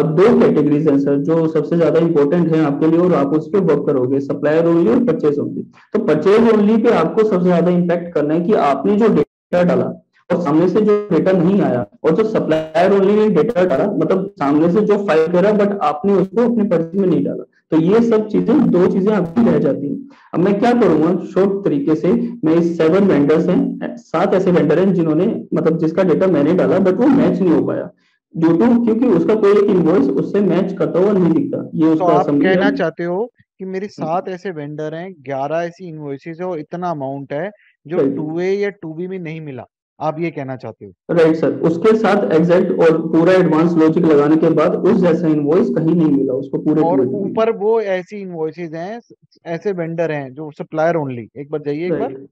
दो कैटेगरीज हैं सर जो सबसे ज्यादा इंपॉर्टेंट है आपके लिए, और आप उस पर वर्क करोगे, सप्लायर ओनली और परचेज ओनली। तो परचेज ओनली पे आपको सबसे ज्यादा इम्पैक्ट करना है कि आपने जो डेटा डाला और सामने से जो डेटा नहीं आया, और जो सप्लायर ओनली ने डेटा डाला, मतलब सामने से जो फाइल करा बट आपने उसको अपने परचेज में नहीं डाला, तो ये सब चीजें, दो चीजें आपकी रह जाती हैं। अब मैं क्या करूंगा शॉर्ट तरीके से, मैं इस 7 वेंडर्स हैं, 7 ऐसे वेंडर हैं जिन्होंने मतलब जिसका डेटा मैंने डाला बट वो मैच नहीं हो पाया, ड्यू टू क्योंकि उसका कोई एक इनवॉइस उससे मैच करता हुआ नहीं दिखता। ये तो उसका आप समरी है। कहना चाहते हो कि मेरे 7 ऐसे वेंडर हैं, 11 ऐसी इनवॉइसेज है और इतना अमाउंट है जो राइट, 2A या 2B में नहीं मिला, आप ये कहना चाहते हो? राइट सर, उसके साथ एग्जैक्ट और पूरा एडवांस लॉजिक लगाने के बाद उस जैसा इनवॉइस कहीं नहीं मिला उसको पूरे और टूल में। ऊपर वो ऐसी इनवॉइसेज हैं, ऐसे वेंडर हैं जो सप्लायर ओनली, एक बार जाइए, एक बार, राइट,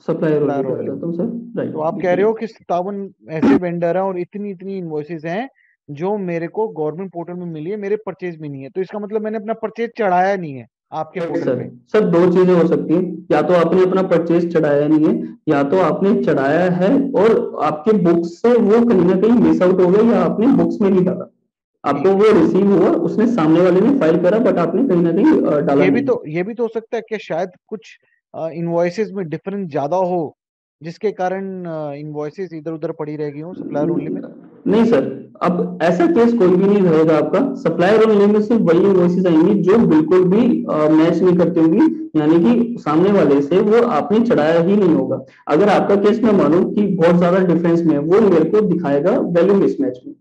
सप्लायर ओनली सप्लायर पे आ ओनली। जाता हूँ सर। तो आप राइट, कह रहे हो देखिए। कि 57 ऐसे वेंडर हैं और इतनी इतनी इनवॉइसेज हैं जो मेरे को गवर्नमेंट पोर्टल में मिली है, मेरे परचेज में नहीं है, तो इसका मतलब मैंने अपना परचेज चढ़ाया नहीं है आपके राइट पोर्टल सर, पे। सर दो चीजें हो सकती हैं, या तो आपने अपना परचेज चढ़ाया नहीं है, या तो आपने चढ़ाया है और आपके बुक्स से वो कहीं ना कहीं मिस आउट हो गया, या आपने बुक्स में नहीं डाला, आपको ठीक है। वो रिसीव हुआ, उसने सामने वाले ने फाइल करा बट आपने कहीं ना कहीं डाला ये भी नहीं। तो ये भी तो हो सकता है कि शायद कुछ इनवॉइसेज में डिफरेंस ज्यादा हो, जिसके कारण इनवॉइसेज इधर उधर पड़ी रह गई हो सप्लायर ओनली में। नहीं सर, अब ऐसा केस कोई भी नहीं रहेगा आपका, सप्लायर और लिंक में सिर्फ वही इनवॉइसेज आएंगी जो बिल्कुल भी मैच नहीं करती होंगी, यानी कि सामने वाले से वो आपने चढ़ाया ही नहीं होगा। अगर आपका केस मैं मानूं कि बहुत ज्यादा डिफरेंस में है, वो मेरे को दिखाएगा वैल्यू मिसमैच में,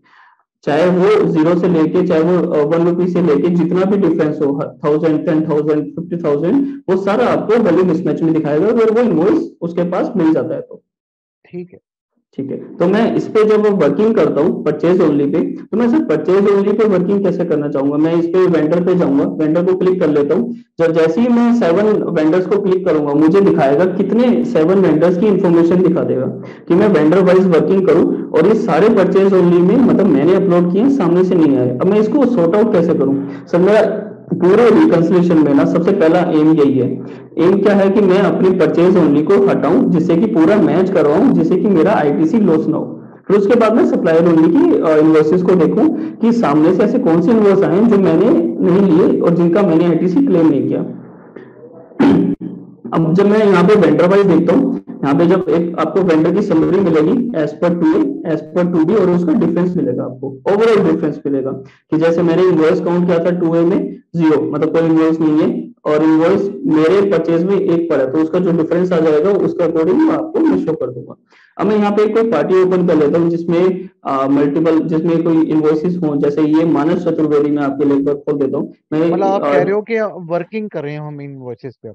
चाहे वो 0 से लेके, चाहे वो 1 रुपी से लेके, जितना भी डिफरेंस हो, 1000, 10,000, 50,000, वो सारा आपको वैल्यू मिसमैच में दिखाएगा अगर वो इनवॉइस उसके पास मिल जाता है तो। ठीक है। ठीक है, तो मैं इस पे जब वर्किंग करता हूँ परचेज ओनली पे, तो मैं सिर्फ परचेज ओनली पे वर्किंग कैसे करना चाहूंगा, मैं इस पे वेंडर पे जाऊंगा, वेंडर को क्लिक कर लेता हूँ। जब जैसे ही मैं 7 वेंडर्स को क्लिक करूंगा मुझे दिखाएगा कितने 7 वेंडर्स की इंफॉर्मेशन दिखा देगा कि मैं वेंडर वाइज वर्किंग करूं, और ये सारे परचेज ओनली में मतलब मैंने अपलोड किए सामने से नहीं आए। अब मैं इसको सॉर्ट आउट कैसे करूं सर, मेरा पूरे रिकंसिलिएशन में ना सबसे पहला एम यही है। एम क्या है कि मैं अपनी परचेज ओनली को हटाऊं जिससे कि पूरा मैच करवाऊं, जिससे कि मेरा आईटीसी लॉस ना हो। फिर उसके बाद मैं सप्लायर ओनली की इनवॉइसेस को देखूं कि सामने से ऐसे कौन से इनवॉइस आए हैं जो मैंने नहीं लिए और जिनका मैंने आईटीसी क्लेम नहीं किया। अब जब मैं यहाँ पे वेंडर वाइज देखता हूँ, यहाँ पे जब एक आपको वेंडर की समरी मिलेगी as per 2A, as per 2B, और उसका डिफरेंस मिलेगा, आपको ओवरऑल डिफरेंस मिलेगा कि जैसे मैंने इनवॉइस काउंट किया था 2A में 0, मतलब कोई इनवॉइस नहीं है, और इनवॉइस मेरे परचेज में 1 पर है, तो उसका जो डिफरेंस आ जाएगा उसके अकॉर्डिंग मैं आपको मैं शो कर दूंगा। अब मैं यहाँ पे कोई पार्टी ओपन कर लेता हूँ जिसमें मल्टीपल, जिसमें कोई इनवॉइसेस हो, जैसे ये मानस चतुर्वेदी में आपके लिए एक बार खोल देता हूँ मैं। मतलब आप कह रहे हो कि वर्किंग कर रहे हो हम इनवॉइसेज पे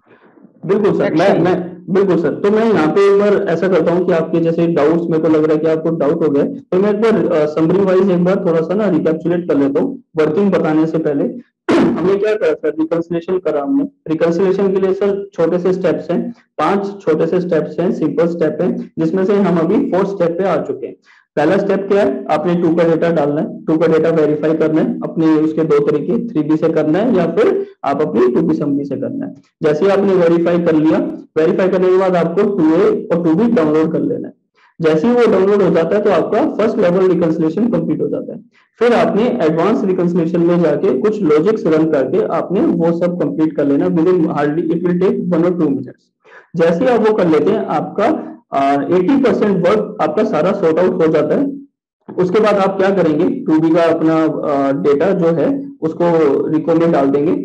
बिल्कुल सर, मैं एक्शन मैं में। बिल्कुल सर, तो मैं यहाँ पे एक बार ऐसा करता हूँ कि आपके जैसे डाउट्स मेरे को लग रहा है कि आपको डाउट हो गया, तो मैं एक बार समरी वाइज एक बार थोड़ा सा ना रिकैप्चुलेट कर लेता हूँ वर्किंग बताने से पहले। हमने क्या करा सर, रिकंसिलिएशन करा हमने। रिकंसिलिएशन के लिए सर छोटे से स्टेप्स हैं, 5 छोटे से स्टेप्स हैं, सिंपल स्टेप हैं, जिसमें से हम अभी 4th स्टेप पे आ चुके हैं। पहला स्टेप क्या है, आपने 2 का डेटा डालना है, 2 का डेटा वेरीफाई करना है, अपने उसके दो तरीके 3B से करना है या फिर आप अपनी 2B समरी से करना है। जैसे ही आपने वेरीफाई कर लिया, वेरीफाई करने के बाद आपको 2A और 2B डाउनलोड कर लेना है। जैसे ही वो डाउनलोड हो जाता है तो आपका फर्स्ट लेवल रिकंसिलिएशन कंप्लीट हो जाता है। फिर आपने एडवांस रिकंसिलिएशन में जाके कुछ लॉजिक्स रन करके आपने वो सब कंप्लीट कर लेना within hardly it will take 1 और 2 मिनट्स। जैसे ही आप वो कर लेते हैं आपका 80% वर्क आपका सारा सॉर्ट आउट हो जाता है। उसके बाद आप क्या करेंगे, 2B का अपना डेटा जो है उसको रिको में डाल देंगे।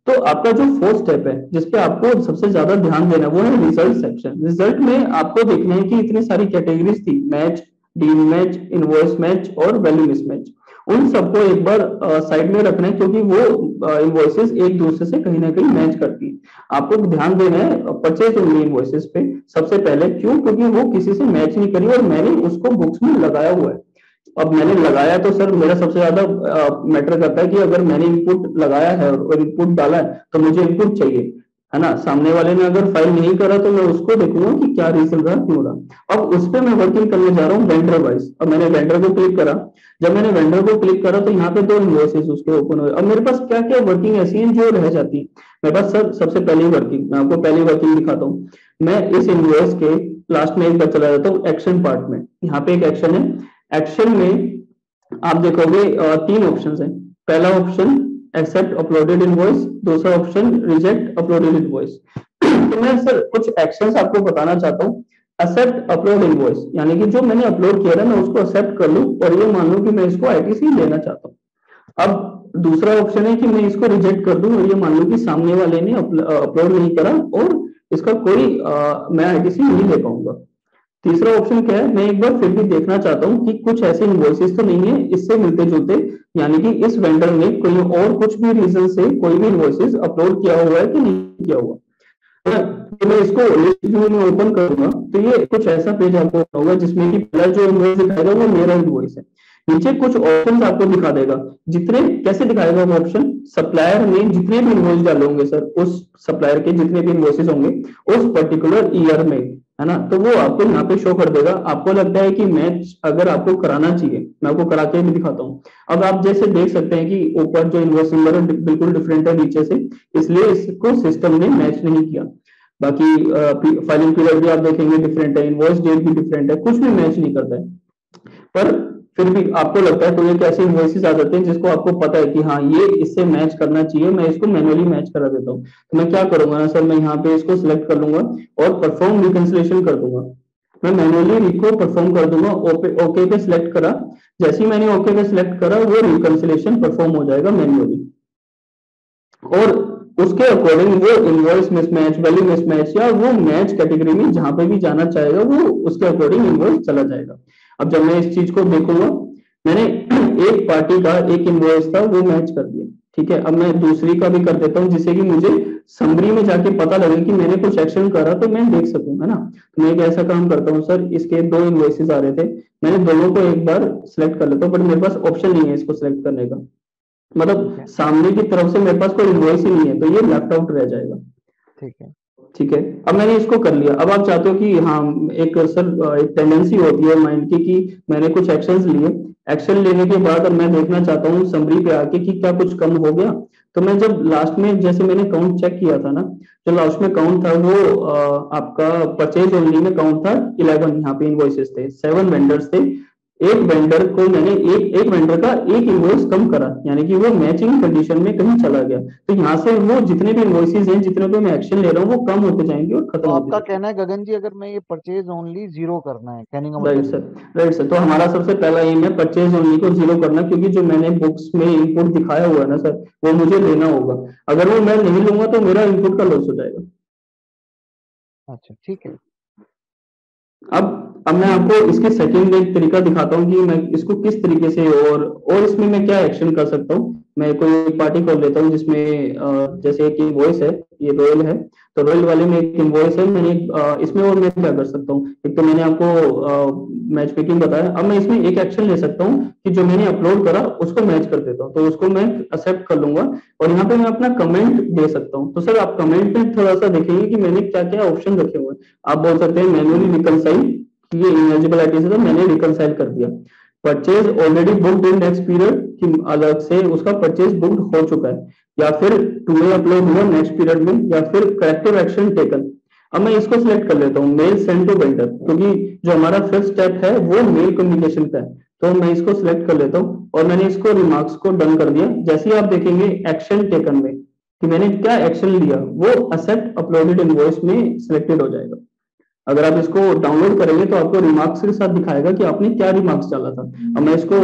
तो आपका जो 4th स्टेप है जिसपे आपको सबसे ज्यादा ध्यान देना है वो है रिजल्ट सेक्शन। रिजल्ट में आपको देखना है कि इतनी सारी कैटेगरीज थी, match, deal match, invoice match और वैल्यू मिसमैच, उन सबको एक बार साइड में रखना है क्योंकि वो इनवॉइसेस एक दूसरे से कहीं ना कहीं मैच करती है। आपको ध्यान देना है परचेज ओनली इनवॉइसेस पे सबसे पहले, क्यों, क्योंकि वो किसी से मैच नहीं करी और मैंने उसको बुक्स में लगाया हुआ है। अब मैंने लगाया तो सर मेरा सबसे ज्यादा मैटर करता है कि अगर मैंने इनपुट लगाया है और इनपुट डाला है तो मुझे इनपुट चाहिए, है ना। सामने वाले ने अगर फाइल नहीं करा तो मैं उसको देखूंगा कि क्या रीजन रहा, क्यों रहा। अब उस पर मैं वर्किंग करने जा रहा हूँ वेंडर वाइज। अब मैंने वेंडर को क्लिक करा, जब मैंने वेंडर को क्लिक करा तो यहाँ पे 2 इनवॉइसेस उसके ओपन हुए। अब मेरे पास क्या क्या वर्किंग ऐसी है जो रह जाती है मेरे पास सर। सबसे पहली वर्किंग मैं आपको पहली वर्किंग दिखाता हूँ। मैं इस इनवॉइस के लास्ट में एक बार चला जाता हूँ एक्शन पार्ट में। यहाँ पे एक एक्शन है, एक्शन में आप देखोगे 3 ऑप्शन है। पहला ऑप्शन एक्सेप्ट अपलोडेड इनवॉइस, दूसरा ऑप्शन रिजेक्ट अपलोडेड इनवॉइस। तो मैं सर कुछ एक्शंस आपको बताना चाहता हूँ। एक्सेप्ट अपलोड इनवॉइस यानी कि जो मैंने अपलोड किया है मैं उसको एक्सेप्ट कर लूं और ये मान लूं कि मैं इसको आईटीसी लेना चाहता हूँ। अब दूसरा ऑप्शन है कि मैं इसको रिजेक्ट कर दूं और ये मान लो कि सामने वाले ने अपलोड नहीं करा और इसका कोई मैं आईटीसी नहीं ले पाऊंगा। तीसरा ऑप्शन क्या है, मैं एक बार फिर भी देखना चाहता हूँ कि कुछ ऐसे इन्वॉइसेस तो नहीं है इससे मिलते जुलते, यानी कि इस वेंडर ने कोई और कुछ भी रीजन से कोई भी इन्वॉइसेस अपलोड किया हुआ है कि नहीं किया हुआ है। तो मैं इसको लिस्ट व्यू में ओपन करूंगा तो ये कुछ ऐसा पेज आपको होगा जिसमें कि पहला जो इन्वॉइस दिखाएगा वो मेरा इन्वॉइस है। नीचे कुछ ऑप्शंस आपको दिखा देगा, जितने कैसे दिखाएगा वो ऑप्शन, सप्लायर ने जितने भी इन्वॉइस डाले होंगे सर, उस सप्लायर के जितने भी इन्वॉइसेस होंगे उस पर्टिकुलर ईयर में, है ना, तो वो आपको यहाँ पे शो कर देगा। आपको लगता है कि मैच अगर आपको कराना चाहिए, मैं आपको करा के भी दिखाता हूँ। अब आप जैसे देख सकते हैं कि ऊपर जो इन्वॉइस नंबर है बिल्कुल डिफरेंट है नीचे से, इसलिए इसको सिस्टम ने मैच नहीं किया। बाकी फाइलिंग पीरियड भी आप देखेंगे डिफरेंट है, इनवॉइस डेट भी डिफरेंट है, कुछ भी मैच नहीं करता है। पर फिर भी आपको लगता है कोई एक ऐसे इन्वॉइसेस आ जाते हैं जिसको आपको पता है कि हाँ ये इससे मैच करना चाहिए, मैं इसको मैनुअली मैच करा देता हूँ। तो मैं क्या करूंगा ना सर, मैं यहाँ पे इसको सिलेक्ट कर लूंगा और परफॉर्म रिकंसिलेशन कर दूंगा। मैं मैनुअली रिको परफॉर्म कर दूंगा, ओके पे सिलेक्ट करा, जैसे ही मैंने ओके पे सिलेक्ट करा वो रिकंसिलेशन परफॉर्म हो जाएगा मैन्युअली। और उसके अकॉर्डिंग वो इनवॉइस मिसमैच, वैल्यू मिसमैच या वो मैच कैटेगरी में जहां पे भी जाना चाहेगा वो उसके अकॉर्डिंग इनवॉइस चला जाएगा। अब जब मैं इस चीज को देखूंगा, मैंने एक पार्टी का एक इनवॉइस था वो मैच कर दिया, ठीक है। अब मैं दूसरी का भी कर देता हूँ जिससे कि मुझे समरी में जाके पता लगे कि मैंने कुछ एक्शन करा तो मैं देख सकूं, है ना। तो मैं एक ऐसा काम करता हूँ सर, इसके दो इनवॉइसेस आ रहे थे, मैंने दोनों को एक बार सिलेक्ट कर लेता हूँ, बट मेरे पास ऑप्शन नहीं है इसको सिलेक्ट करने का, ठीक मतलब है। सामने की तरफ से मेरे पास कोई इन्वॉइस ही नहीं है, तो ये लेफ्ट आउट रह जाएगा। ठीक है। ठीक है, अब मैंने इसको कर लिया। अब आप चाहते हो कि हाँ, एक सर एक टेंडेंसी होती है माइंड की कि मैंने कुछ एक्शंस लिए, एक्शन लेने के बाद अब मैं देखना चाहता हूँ समरी पे आके कि क्या कुछ कम हो गया। तो मैं जब लास्ट में जैसे मैंने काउंट चेक किया था ना, जो लास्ट में काउंट था वो आपका परचेज ओनली में काउंट था 11, यहाँ पे इनवॉइसेस थे, 7 वेंडर्स थे। एक वेंडर को मैंने एक एक वेंडर का एक इनवॉइस कम करा, यानी कि वो मैचिंग कंडीशन में कहीं चला गया। तो यहाँ से वो जितने भी इनवॉइसेस हैं जितने पे मैं एक्शन ले रहा हूँ वो कम होते जाएंगे और तो खत्म होते आपका जाएंगे। कहना है गगन जी, अगर मैं ये परचेज ओनली जीरो करना है, कहने का राइट मतलब सर, ये है। राइट सर, तो हमारा सबसे पहला एम है परचेज ओनली को जीरो करना, क्योंकि जो मैंने बुक्स में इनपुट दिखाया हुआ है ना सर, वो मुझे लेना होगा। अगर वो मैं नहीं लूंगा तो मेरा इनपुट का लॉस हो जाएगा। अच्छा ठीक है। अब मैं आपको इसके सेकंड एक तरीका दिखाता हूँ कि मैं इसको किस तरीके से और इसमें मैं क्या एक्शन कर सकता हूँ। मैं कोई पार्टी खोल लेता हूँ जिसमें जैसे एक इनवॉइस है, ये रॉयल है, तो रॉयल वाले में एक इनवॉइस है, मैंने इसमें और मैं क्या कर सकता हूँ, एक तो मैंने आपको मैच मेकिंग बताया, अब मैं इसमें एक एक्शन ले सकता हूँ कि जो मैंने अपलोड करा उसको मैच कर देता हूँ, तो उसको मैं एक्सेप्ट कर लूंगा और यहाँ पे मैं अपना कमेंट दे सकता हूँ। तो सर आप कमेंट में थोड़ा सा देखेंगे कि मैंने क्या क्या ऑप्शन रखे हुए हैं। आप बोल सकते हैं मैन्युअली रिकंसाइल, ये इनएलिजिबल आईटी से तो मैंने रिकंसाइल कर दिया। Purchase already booked in next period, कि अलग से उसका परचेज बुक्ड हो चुका है, या फिर टुडे अपलोड हुआ नेक्स्ट पीरियड में, या फिर करेक्टिव एक्शन टेकन। अब मैं इसको सिलेक्ट कर लेता हूँ मेल सेंड टू वेंडर, क्योंकि जो हमारा फिफ्थ स्टेप है वो मेल कम्युनिकेशन का है, तो मैं इसको सिलेक्ट कर लेता हूँ और मैंने इसको रिमार्क्स को डन कर दिया। जैसे ही आप देखेंगे एक्शन टेकन में कि मैंने क्या एक्शन लिया, वो एक्सेप्ट अपलोडेड इनवॉइस में सिलेक्टेड हो जाएगा। अगर आप इसको डाउनलोड करेंगे तो आपको रिमार्क्स के साथ दिखाएगा कि आपने क्या रिमार्क्स डाला था। अब मैं इसको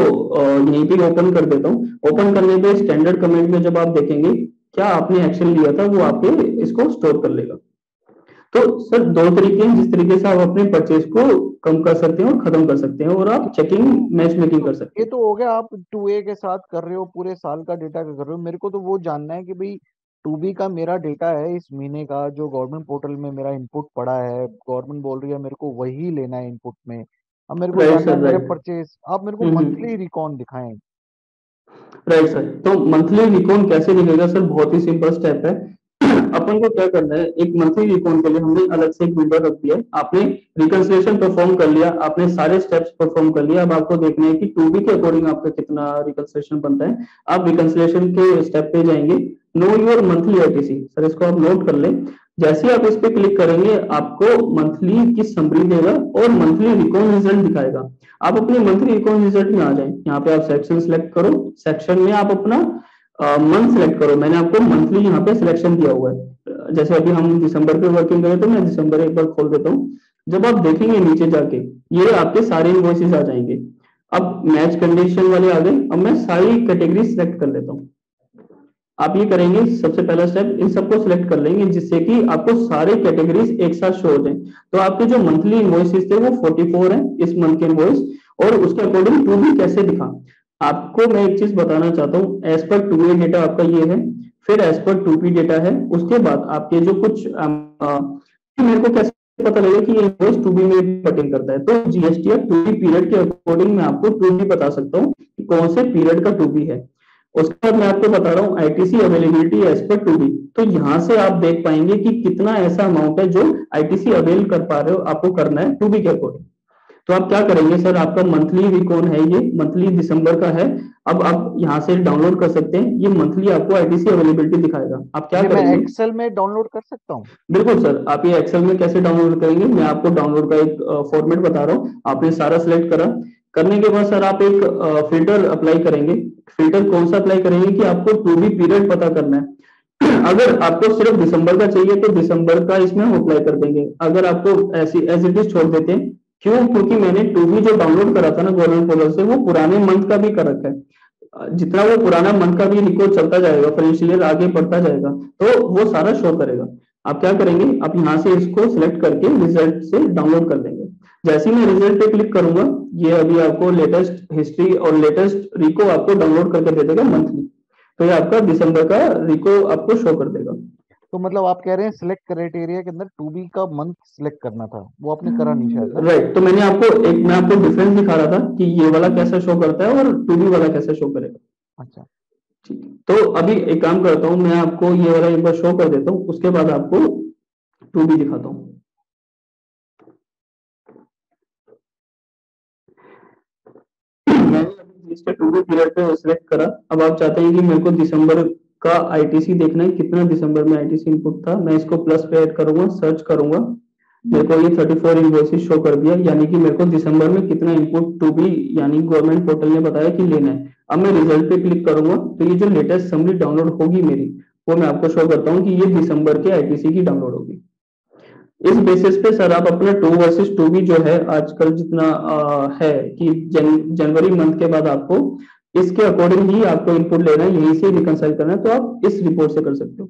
यहीं पे ओपन कर देता हूँ। ओपन करने पे स्टैंडर्ड कमेंट में जब आप देखेंगे क्या आपने एक्शन लिया था, वो आपके इसको स्टोर कर लेगा। तो सर दो तरीके हैं जिस तरीके से आप अपने परचेज को कम कर सकते हैं और खत्म कर सकते हैं, और आप चेकिंग मैच मेकिंग तो कर सकते ये हैं। तो हो गया, आप 2A के साथ कर रहे हो, पूरे साल का डेटा का कर रहे हो। मेरे को तो वो जानना है कि भाई 2B का मेरा डेटा है इस महीने का, जो गवर्नमेंट पोर्टल में मेरा इनपुट पड़ा है, गवर्नमेंट बोल रही है मेरे को वही लेना है इनपुट में। अब मेरे को राइट जानना सर, है मेरे राइट। परचेज, आप मेरे को मंथली हम्म। रिकॉन दिखाएं। राइट सर, तो मंथली रिकॉन कैसे दिखेगा सर, बहुत ही सिंपल स्टेप है। अपन को क्या करना है, एक मंथली रिकॉन के लिए हमने अलग से एक विंडो रख दिया है। आपने रिकंसिलिएशन परफॉर्म कर लिया, आपने सारे स्टेप्स परफॉर्म कर लिया, अब आपको देखना है कि टू बी के अकॉर्डिंग आपका कितना रिकंसिलिएशन बनता है। आप रिकंसिलिएशन के स्टेप पे जाएंगे, no your monthly ITC, sir इसको आप नोट कर लें। जैसे ही आप इस पे क्लिक करेंगे आपको मंथली की समरी देगा और मंथली रिकॉन रिजल्ट दिखाएगा। आप अपने मंथली रिकॉन रिजल्ट में आ जाए, यहाँ पे आप सेक्शन सिलेक्ट करो, सेक्शन में आप अपना मंथ सिलेक्ट करो। मैंने आपको मंथली यहाँ पे सिलेक्शन दिया हुआ है, जैसे अभी हम दिसंबर पे वर्किंग करें तो मैं दिसंबर एक बार खोल देता हूँ। जब आप देखेंगे नीचे जाके ये आपके सारे इनवॉइसेस आ जाएंगे। अब मैच कंडीशन वाले आ गए। अब मैं सारी कैटेगरी सिलेक्ट कर लेता हूँ। आप ये करेंगे, सबसे पहला स्टेप इन सबको सिलेक्ट कर लेंगे जिससे कि आपको सारे कैटेगरीज एक साथ शो हो जाए। तो आपके जो मंथली इनवॉइसेस थे वो 44 है इस मंथ के इनवॉइस, और उसके अकॉर्डिंग टू बी कैसे दिखा। आपको मैं एक चीज बताना चाहता हूँ, as per to A data आपका ये है, फिर as per to P data है, उसके बाद आपके जो कुछ मेरे को कैसे पता लगेगा कि ये इनवॉइस टू बी में परटेन करता है। तो जीएसटी या टू बी पीरियड के अकॉर्डिंग मैं आपको टू बी बता सकता हूँ कि कौन से पीरियड का टू बी है। उसके बाद मैं आपको बता रहा हूँ ITC availability as per two B. तो यहाँ से आप देख पाएंगे कि कितना ऐसा अमाउंट है जो आईटीसी अवेल कर पा रहे हो, आपको करना है टू बी के अकॉर्डिंग। तो आप क्या करेंगे सर, आपका मंथली रिकॉन है, ये मंथली दिसंबर का है। अब आप यहाँ से डाउनलोड कर सकते हैं, ये मंथली आपको आईटीसी अवेलेबिलिटी दिखाएगा। आप क्या ये मैं करेंगे, एक्सेल में डाउनलोड कर सकता हूँ? बिल्कुल सर, आप ये एक्सेल में कैसे डाउनलोड करेंगे, मैं आपको डाउनलोड का एक फॉर्मेट बता रहा हूँ। आपने सारा सिलेक्ट करा, करने के बाद सर आप एक फिल्टर अप्लाई करेंगे। फिल्टर कौन सा अप्लाई करेंगे कि आपको टू बी पीरियड पता करना है। अगर आपको सिर्फ दिसंबर का चाहिए तो दिसंबर का इसमें हम अप्लाई कर देंगे। अगर आपको ऐसी एज इट इज छोड़ देते हैं, क्यों, क्योंकि मैंने टू बी जो डाउनलोड करा था ना गवर्नमेंट पोर्टल से, वो पुराने मंथ का भी कर रखा है। जितना वो पुराना मंथ का भी रिकॉर्ड चलता जाएगा, फाइनेंशियल ईयर आगे बढ़ता जाएगा, तो वो सारा शो करेगा। आप क्या करेंगे, आप यहाँ से इसको सिलेक्ट करके रिजल्ट से डाउनलोड कर देंगे। जैसे ही मैं रिजल्ट पे क्लिक करूंगा, ये अभी आपको लेटेस्ट हिस्ट्री और लेटेस्ट रिको आपको डाउनलोड करके दे देगा मंथली। तो ये आपका दिसंबर का रिको आपको शो कर देगा। तो मतलब आप कह रहे हैं सिलेक्ट क्राइटेरिया के अंदर टू बी का मंथ सिलेक्ट करना था, वो आपने करा नहीं शायद ना? राइट, तो मैं आपको डिफरेंस दिखा रहा था कि ये वाला कैसा शो करता है और टू बी वाला कैसा शो करेगा। अच्छा। ठीक है, तो अभी एक काम करता हूँ, मैं आपको ये वाला एक बार शो कर देता हूँ, उसके बाद आपको टू बी दिखाता हूँ। मैंने अभी इसके टू बी पीरियड पे सिलेक्ट करा। अब आप चाहते हैं कि मेरे को दिसंबर का आईटीसी देखना है, कितना दिसंबर में आईटीसी इनपुट था। मैं इसको प्लस पे ऐड करूंगा, सर्च करूंगा, मेरे को ये 34 इनवॉइसेस शो कर दिया, यानी कि मेरे को दिसंबर में कितना इनपुट टू बी यानी गवर्नमेंट पोर्टल ने बताया कि लेना है। अब मैं रिजल्ट पे क्लिक करूंगा तो ये जो लेटेस्ट समरी डाउनलोड होगी मेरी, वो मैं आपको शो करता हूँ कि ये दिसंबर के आईटीसी की डाउनलोड होगी। इस बेसिस पे सर आप अपना टू वर्सेस टू भी जो है आजकल जितना है कि जनवरी मंथ के बाद आपको इसके अकॉर्डिंग ही आपको इनपुट लेना है, यहीं से रिकंसाइल करना है, तो आप इस रिपोर्ट से कर सकते हो।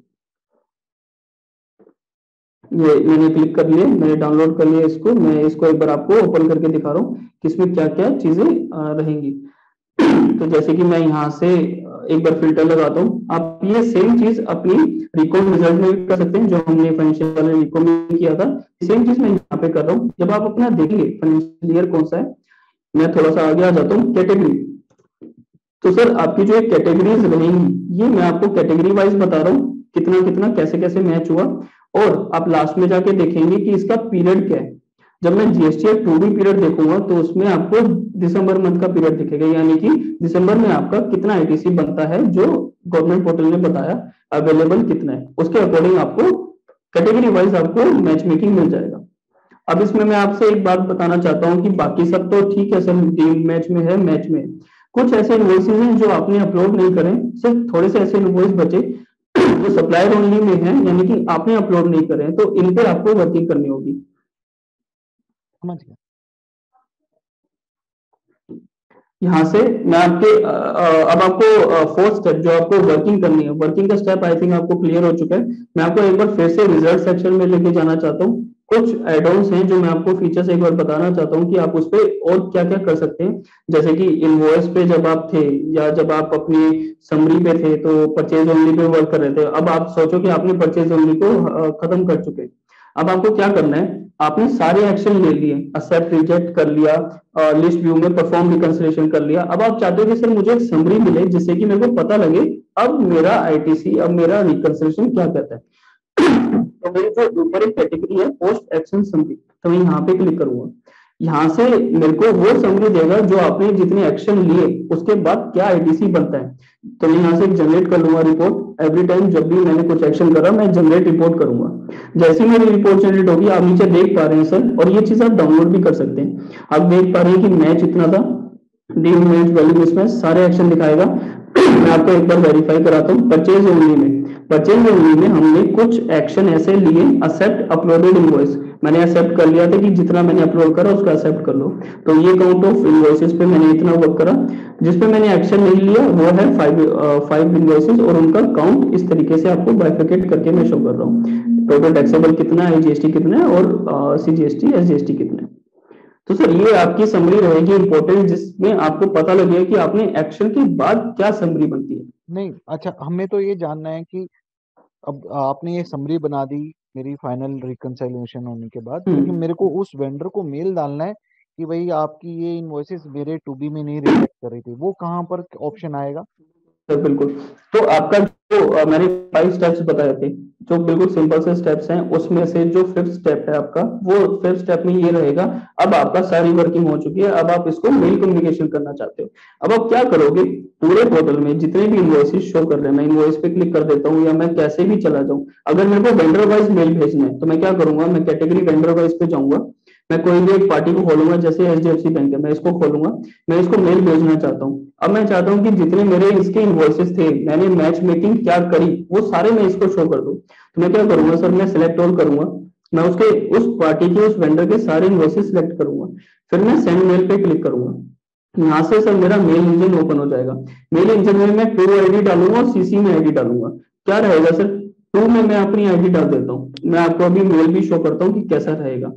ये मैंने क्लिक कर लिया, मैंने डाउनलोड कर लिया इसको। मैं इसको एक बार आपको ओपन करके दिखा रहा हूँ कि इसमें क्या क्या चीजें रहेंगी। तो जैसे कि मैं यहाँ से एक बार फिल्टर लगाता हूँ। आप ये सेम चीज अपनी रिकॉर्ड रिजल्ट में भी कर सकते हैं, जो हमने फाइनेंशियल वाले रिकॉर्ड में किया था। सेम चीज मैं यहाँ पे कर रहा हूँ। जब आप अपना देखेंगे फाइनेंशियल ईयर कौन सा है, मैं थोड़ा सा आगे आ जाता हूँ, कैटेगरी। तो सर आपकी जो कैटेगरीज रहेंगी, ये मैं आपको कैटेगरी वाइज बता रहा हूँ कितना कितना कैसे कैसे मैच हुआ। और आप लास्ट में जाके देखेंगे कि इसका पीरियड क्या है। जब मैं जीएसटी टू बी पीरियड देखूंगा तो उसमें आपको दिसंबर मंथ का पीरियड दिखेगा, यानी कि दिसंबर में आपका कितना आईटीसी बनता है जो गवर्नमेंट पोर्टल ने बताया अवेलेबल कितना है, उसके अकॉर्डिंग आपको कैटेगरी वाइज आपको मैच मेकिंग मिल जाएगा। अब इसमें मैं आपसे एक बात बताना चाहता हूँ कि बाकी सब तो ठीक है सर, डीम मैच में है, मैच में कुछ ऐसे इनवॉइसेज हैं जो आपने अपलोड नहीं करे, सिर्फ थोड़े से ऐसे इनवॉइस बचे जो सप्लायर ओनली में है, यानी कि आपने अपलोड नहीं करे, तो इन पे आपको वर्किंग करनी होगी। समझ गया। यहाँ से मैं आपके अब आपको फोर्थ स्टेप जो आपको वर्किंग करनी है, वर्किंग का स्टेप आई थिंक आपको क्लियर हो चुका है। मैं आपको एक बार फिर से रिजल्ट सेक्शन में लेके जाना चाहता हूँ। कुछ एडॉन्स हैं जो मैं आपको फीचर्स एक बार बताना चाहता हूँ कि आप उस पर और क्या क्या कर सकते हैं। जैसे कि इनवॉइस पे जब आप थे या जब आप अपनी समरी पे थे तो परचेज ओनली पे वर्क कर रहे थे। अब आप सोचो कि आपने परचेज ओनली को खत्म कर चुके। अब आपको क्या करना है, आपने सारे एक्शन ले लिए, एक्सेप्ट रिजेक्ट कर लिया, लिस्ट व्यू में परफॉर्म रिकंसिलिएशन कर लिया। अब आप चाहते हो कि सर मुझे एक समरी मिले जिससे कि मेरे को पता लगे अब मेरा आईटीसी, अब मेरा रिकंसिलिएशन क्या कहता है। तो मेरी जो ऊपर एक कैटेगरी है पोस्ट एक्शन समरी, तो मैं यहाँ पे क्लिक करूंगा। यहाँ से मेरे को वो समरी देगा जो आपने जितने एक्शन लिए उसके बाद क्या आईटीसी बनता है। तो मैं यहाँ से जनरेट कर लूंगा रिपोर्ट। एवरी टाइम जब भी मैंने कुछ एक्शन करा मैं जनरेट रिपोर्ट करूंगा। जैसे ही मेरी रिपोर्ट जनरेट होगी, आप नीचे देख पा रहे हैं सर, और ये चीज आप डाउनलोड भी कर सकते हैं। आप देख पा रहे हैं कि मैच इतना था, डी मैच वैल्यू इसमें सारे एक्शन दिखाएगा। मैं आपको एक बार वेरीफाई कराता हूँ परचेज ओनली में। परचेज ओनली में हमने कुछ एक्शन ऐसे लिए, एक्सेप्ट अपलोडेड इनवॉइस, मैंने एक्सेप्ट कर लिया था कि जितना मैंने अपलोड करा उसको एक्सेप्ट कर लो, तो ये काउंट ऑफ इनवॉइसेस पे मैंने इतना वर्क करा। जिसपे मैंने एक्शन नहीं लिया वो है 5 इनवॉइसेस, और उनका काउंट इस तरीके से आपको बाइफिकेट करके मैं शो कर रहा हूँ, टोटल टैक्सेबल कितना है, जीएसटी कितना है, और सीजीएसटी एसजीएसटी कितना है। तो सर ये आपकी समरी रहेगी इंपॉर्टेंट, जिसमें आपको पता लगेगा कि आपने एक्शन के बाद क्या समरी बनती है। नहीं, अच्छा, हमें तो ये जानना है कि अब आपने ये समरी बना दी मेरी फाइनल रिकंसिलिएशन होने के बाद, लेकिन हम्म। मेरे को उस वेंडर को मेल डालना है कि भाई आपकी ये इनवॉइसेस मेरे टू बी में नहीं रिफ्लेक्ट कर रही थी, वो कहाँ पर ऑप्शन आएगा? सर बिल्कुल। तो आपका जो मैंने 5 स्टेप्स बताए थे, जो बिल्कुल सिंपल से स्टेप्स हैं, उसमें से जो फिफ्थ स्टेप है आपका, वो फिफ्थ स्टेप में ये रहेगा। अब आपका सारी वर्किंग हो चुकी है, अब आप इसको मेल कम्युनिकेशन करना चाहते हो। अब आप क्या करोगे, पूरे पोर्टल में जितने भी इनवॉइसेस शो कर रहे हैं, मैं इनवॉइस पे क्लिक कर देता हूँ, या मैं कैसे भी चला जाऊँ, अगर मेरे को वेंडर वाइज मेल भेजना है तो मैं क्या करूंगा, मैं कैटेगरी वेंडर वाइज पे जाऊंगा, मैं कोई भी एक पार्टी को खोलूंगा, जैसे एचडीएफसी बैंक है, मैं इसको खोलूंगा, मैं इसको मेल भेजना चाहता हूँ। अब मैं चाहता हूँ कि जितने मेरे इसके इनवॉइसेस थे, मैंने मैच मेकिंग क्या करी, वो सारे मैं इसको शो कर दूं। तो मैं क्या करूंगा सर, मैं सिलेक्ट ऑल करूंगा, मैं उसके उस पार्टी के उस वेंडर के सारे इनवॉइसेस सिलेक्ट करूंगा, फिर मैं सेंड मेल पे क्लिक करूंगा। यहाँ से सर मेरा मेल इंजन ओपन हो जाएगा। मेल इंजन में मैं टू आईडी डालूंगा और सीसी में आईडी डालूंगा। क्या रहेगा सर, टू में मैं अपनी आईडी डाल देता हूँ, मैं आपको अभी मेल भी शो करता हूँ कि कैसा रहेगा।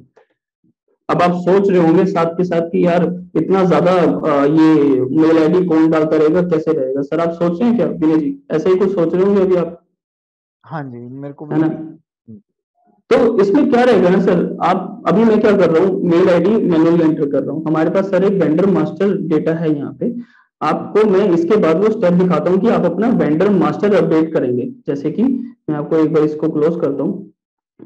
अब आप सोच रहे होंगे साथ के साथ कि यार इतना ज्यादा ये मेल आईडी कौन डालता रहेगा, कैसे रहेगा, सर आप सोच रहे हैं क्या विनय जी, ऐसे ही कुछ सोच रहे होंगे अभी आप, हाँ जी, मेरे को है भी। ना। तो इसमें क्या रहेगा ना सर, आप अभी मैं क्या कर रहा हूँ, मेल आईडी मैन्युअली एंटर कर रहा हूँ, हमारे पास सर एक वेंडर मास्टर डेटा है यहाँ पे। आपको मैं इसके बाद वो स्टेप दिखाता हूँ कि आप अपना वेंडर मास्टर अपडेट करेंगे। जैसे कि मैं आपको एक बार इसको क्लोज करता हूँ,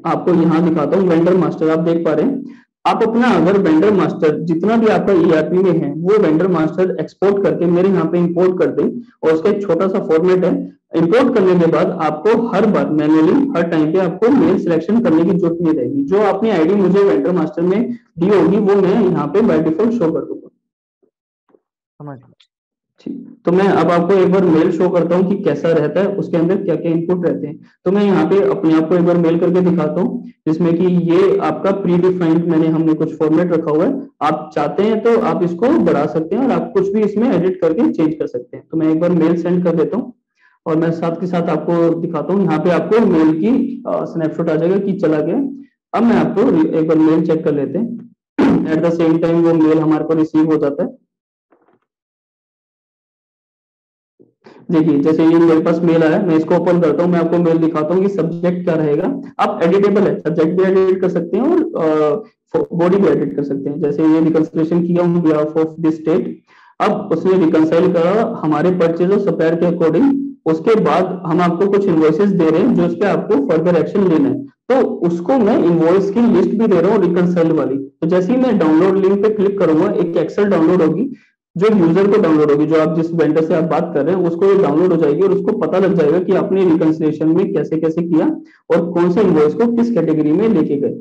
आपको यहाँ दिखाता हूँ वेंडर मास्टर, आप देख पा रहे हैं। आप अपना अगर वेंडर मास्टर जितना भी आपका ईआरपी में है, वो वेंडर मास्टर एक्सपोर्ट करके मेरे यहाँ पे इंपोर्ट कर दें, और उसका एक छोटा सा फॉर्मेट है। इंपोर्ट करने के बाद आपको हर बार मैन्युअली हर टाइम पे आपको मेल सिलेक्शन करने की जरूरत नहीं रहेगी, जो आपने आईडी मुझे वेंडर मास्टर में दी होगी वो मैं यहाँ पे बाय डिफॉल्ट शो कर दूंगा। समझ गया। ठीक, तो मैं अब आपको एक बार मेल शो करता हूँ कि कैसा रहता है, उसके अंदर क्या क्या इनपुट रहते हैं। तो मैं यहाँ पे अपने आप को एक बार मेल करके दिखाता हूँ, जिसमें कि ये आपका प्री डिफाइंड मैंने हमने कुछ फॉर्मेट रखा हुआ है। आप चाहते हैं तो आप इसको बढ़ा सकते हैं, और आप कुछ भी इसमें एडिट करके चेंज कर सकते हैं। तो मैं एक बार मेल सेंड कर देता हूँ, और मैं साथ के साथ आपको दिखाता हूँ, यहाँ पे आपको मेल की स्नैपशॉट आ जाएगा कि चला गया। अब मैं आपको एक बार मेल चेक कर लेते हैं। एट द सेम टाइम वो मेल हमारे को रिसीव हो जाता है। देखिए जैसे ये मेरे पास मेल आया, मैं इसको ओपन करता हूँ, मैं आपको मेल दिखाता हूँ कि सब्जेक्ट क्या रहेगा। आप एडिटेबल है, सब्जेक्ट भी एडिट कर सकते हैं और बॉडी भी एडिट कर सकते हैं। जैसे ये रिकंसिलिएशन किया on behalf of this state, अब उसने रिकंसाइल करा हमारे परचेज और सप्लायर के अकॉर्डिंग, उसके बाद हम आपको कुछ इनवॉइसेस दे रहे हैं जो इस पे आपको फर्दर एक्शन लेना है, तो उसको मैं इनवॉइस की लिस्ट भी दे रहा हूँ रिकंसाइल वाली। तो जैसे ही मैं डाउनलोड लिंक पे क्लिक करूंगा, एक एक्सेल डाउनलोड होगी, जो यूजर को डाउनलोड होगी, जो आप जिस वेंडर से आप बात कर रहे हैं उसको ये डाउनलोड हो जाएगी, और उसको पता लग जाएगा कि आपने रिकंसिलिएशन में कैसे कैसे किया, और कौन से इनवॉइस को किस कैटेगरी में लेके गए।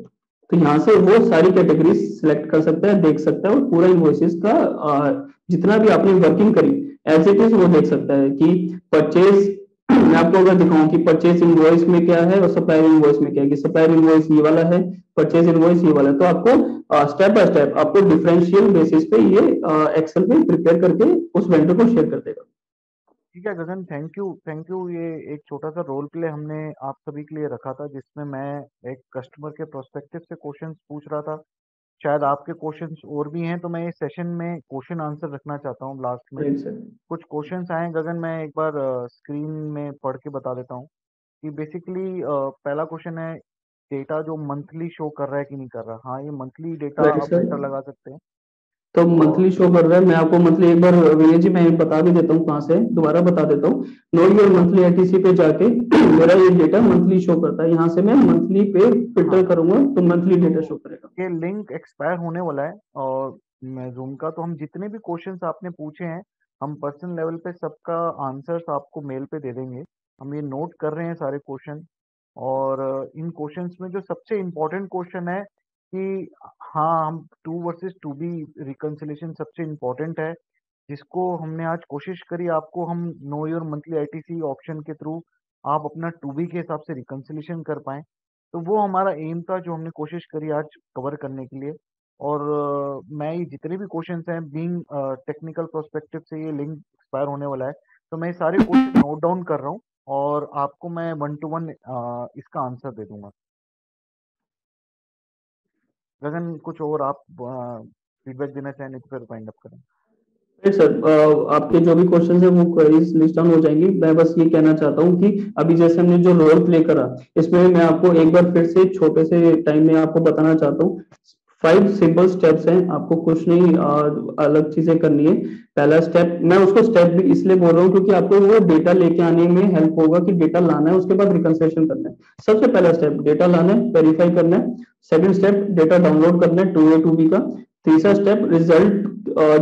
तो यहाँ से वो सारी कैटेगरी सिलेक्ट कर सकता है, देख सकता है, और पूरा इनवॉइसेस का जितना भी आपने वर्किंग करी एज इट इज वो देख सकता है कि परचेज, मैं आपको अगर दिखाऊं कि परचेज इनवॉइस में क्या है और सप्लायर इनवॉइस में क्या है, कि सप्लायर इनवॉइस ये वाला है, परचेज इनवॉइस ये वाला है, तो आपको स्टेप बाय स्टेप आपको डिफरेंशियल बेसिस पे ये एक्सेल पे प्रिपेयर करके उस वेंडर को शेयर कर देगा। ठीक है गगन, थैंक यू थैंक यू। ये एक छोटा सा रोल प्ले हमने आप सभी के लिए रखा था, जिसमें मैं एक कस्टमर के प्रोस्पेक्टिव से क्वेश्चंस पूछ रहा था। शायद आपके क्वेश्चंस और भी हैं, तो मैं इस सेशन में क्वेश्चन आंसर रखना चाहता हूँ लास्ट में। Right sir. कुछ क्वेश्चंस आए हैं गगन, मैं एक बार स्क्रीन में पढ़ के बता देता हूँ कि बेसिकली पहला क्वेश्चन है, डेटा जो मंथली शो कर रहा है कि नहीं कर रहा। हाँ, ये मंथली डेटा राइट आप सर। फिल्टर लगा सकते हैं। तो और मंथली शो कर रहा है, मैं आपको मंथली एक बार विनय जी मैं बता भी देता हूँ कहाँ से, दोबारा बता देता हूँ। नो योर मंथली एटीसी पे जाके मेरा ये डेटा मंथली शो करता है, यहाँ से मैं मंथली पे हाँ, फिल्टर करूंगा तो मंथली डेटा तो शो करेगा। ये लिंक एक्सपायर होने वाला है, और मैं जूम का, तो हम जितने भी क्वेश्चंस आपने पूछे हैं, हम पर्सनल लेवल पे सबका आंसर्स आपको मेल पे दे देंगे। हम ये नोट कर रहे हैं सारे क्वेश्चन। और इन क्वेश्चंस में जो सबसे इम्पोर्टेंट क्वेश्चन है कि हाँ, हम two versus two B reconciliation सबसे इम्पोर्टेंट है, जिसको हमने आज कोशिश करी आपको हम know your monthly ITC option के थ्रू आप अपना टू बी के हिसाब से रिकंसिलेशन कर पाएं। तो वो हमारा एम था जो हमने कोशिश करी आज कवर करने के लिए। और मैं ये जितने भी क्वेश्चंस हैं बीइंग टेक्निकल पर्सपेक्टिव से ये लिंक एक्सपायर होने वाला है, तो मैं ये सारे क्वेश्चन नोट डाउन कर रहा हूँ और आपको मैं वन टू वन इसका आंसर दे दूंगा। गगन कुछ और आप फीडबैक देना चाहें, नहीं तो फिर वाइंड अप करें। राइट सर, आपके जो भी क्वेश्चन है वो क्वेरीज लिस्ट डाउन हो जाएंगी। मैं बस ये कहना चाहता हूँ कि अभी जैसे हमने जो रोल प्ले करा, इसमें मैं आपको एक बार फिर से छोटे से टाइम में आपको बताना चाहता हूँ। 5 सिंपल स्टेप्स हैं, आपको कुछ नहीं अलग चीजें करनी है। पहला स्टेप, मैं उसको स्टेप भी इसलिए बोल रहा हूँ क्योंकि आपको वो डेटा लेके आने में हेल्प होगा कि डेटा लाना है, उसके बाद रिकंसिलिएशन करना है। सबसे पहला स्टेप डेटा लाना है, वेरीफाई करना है। सेकंड स्टेप डेटा डाउनलोड करना है टू ए टू बी का। तीसरा स्टेप रिजल्ट,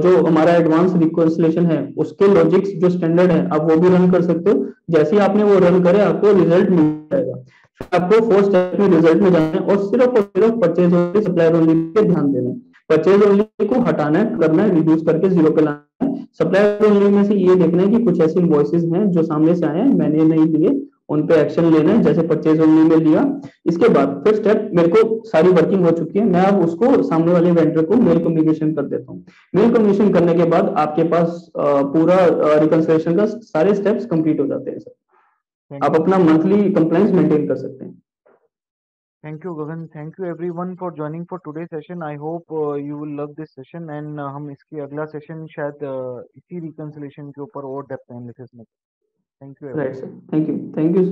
जो हमारा एडवांस रिकंसिलिएशन है उसके लॉजिक्स जो स्टैंडर्ड है आप वो भी रन कर सकते हो। जैसे ही आपने वो रन करे आपको रिजल्ट मिल जाएगा। फिर आपको फोर्थ स्टेप में रिजल्ट में जाना है और सिर्फ purchase only supplier only pay ध्यान देना है। परचेज ओनली को हटाना है, करना है, रिड्यूस करके जीरो पे लाना है। सप्लायर ओनली में से ये देखना है कि कुछ ऐसे इनवॉइसेस हैं जो सामने से आए हैं मैंने नहीं लिए, उन पे एक्शन लेना है जैसे परचेज ओनली में लिया। इसके बाद फिर स्टेप, मेरे को सारी वर्किंग हो चुकी है, मैं अब उसको सामने वाले वेंडर को मेल कम्युनिकेशन कर देता हूँ। मेल कम्युनिकेशन करने के बाद आपके पास पूरा रिकंसिलिएशन का सारे स्टेप्स कंप्लीट हो जाते हैं सर। थैंक आप यू। अपना मंथली कंप्लायंस मेंटेन कर सकते हैं। Thank you Gagan, thank you everyone for joining for today session. I hope you will love this session and हम इसकी अगला सेशन शायद इसी रिकंसिलेशन के ऊपर और डेप्थ एनालिसिस में। Thank you right everyone. Sir, thank you, thank you.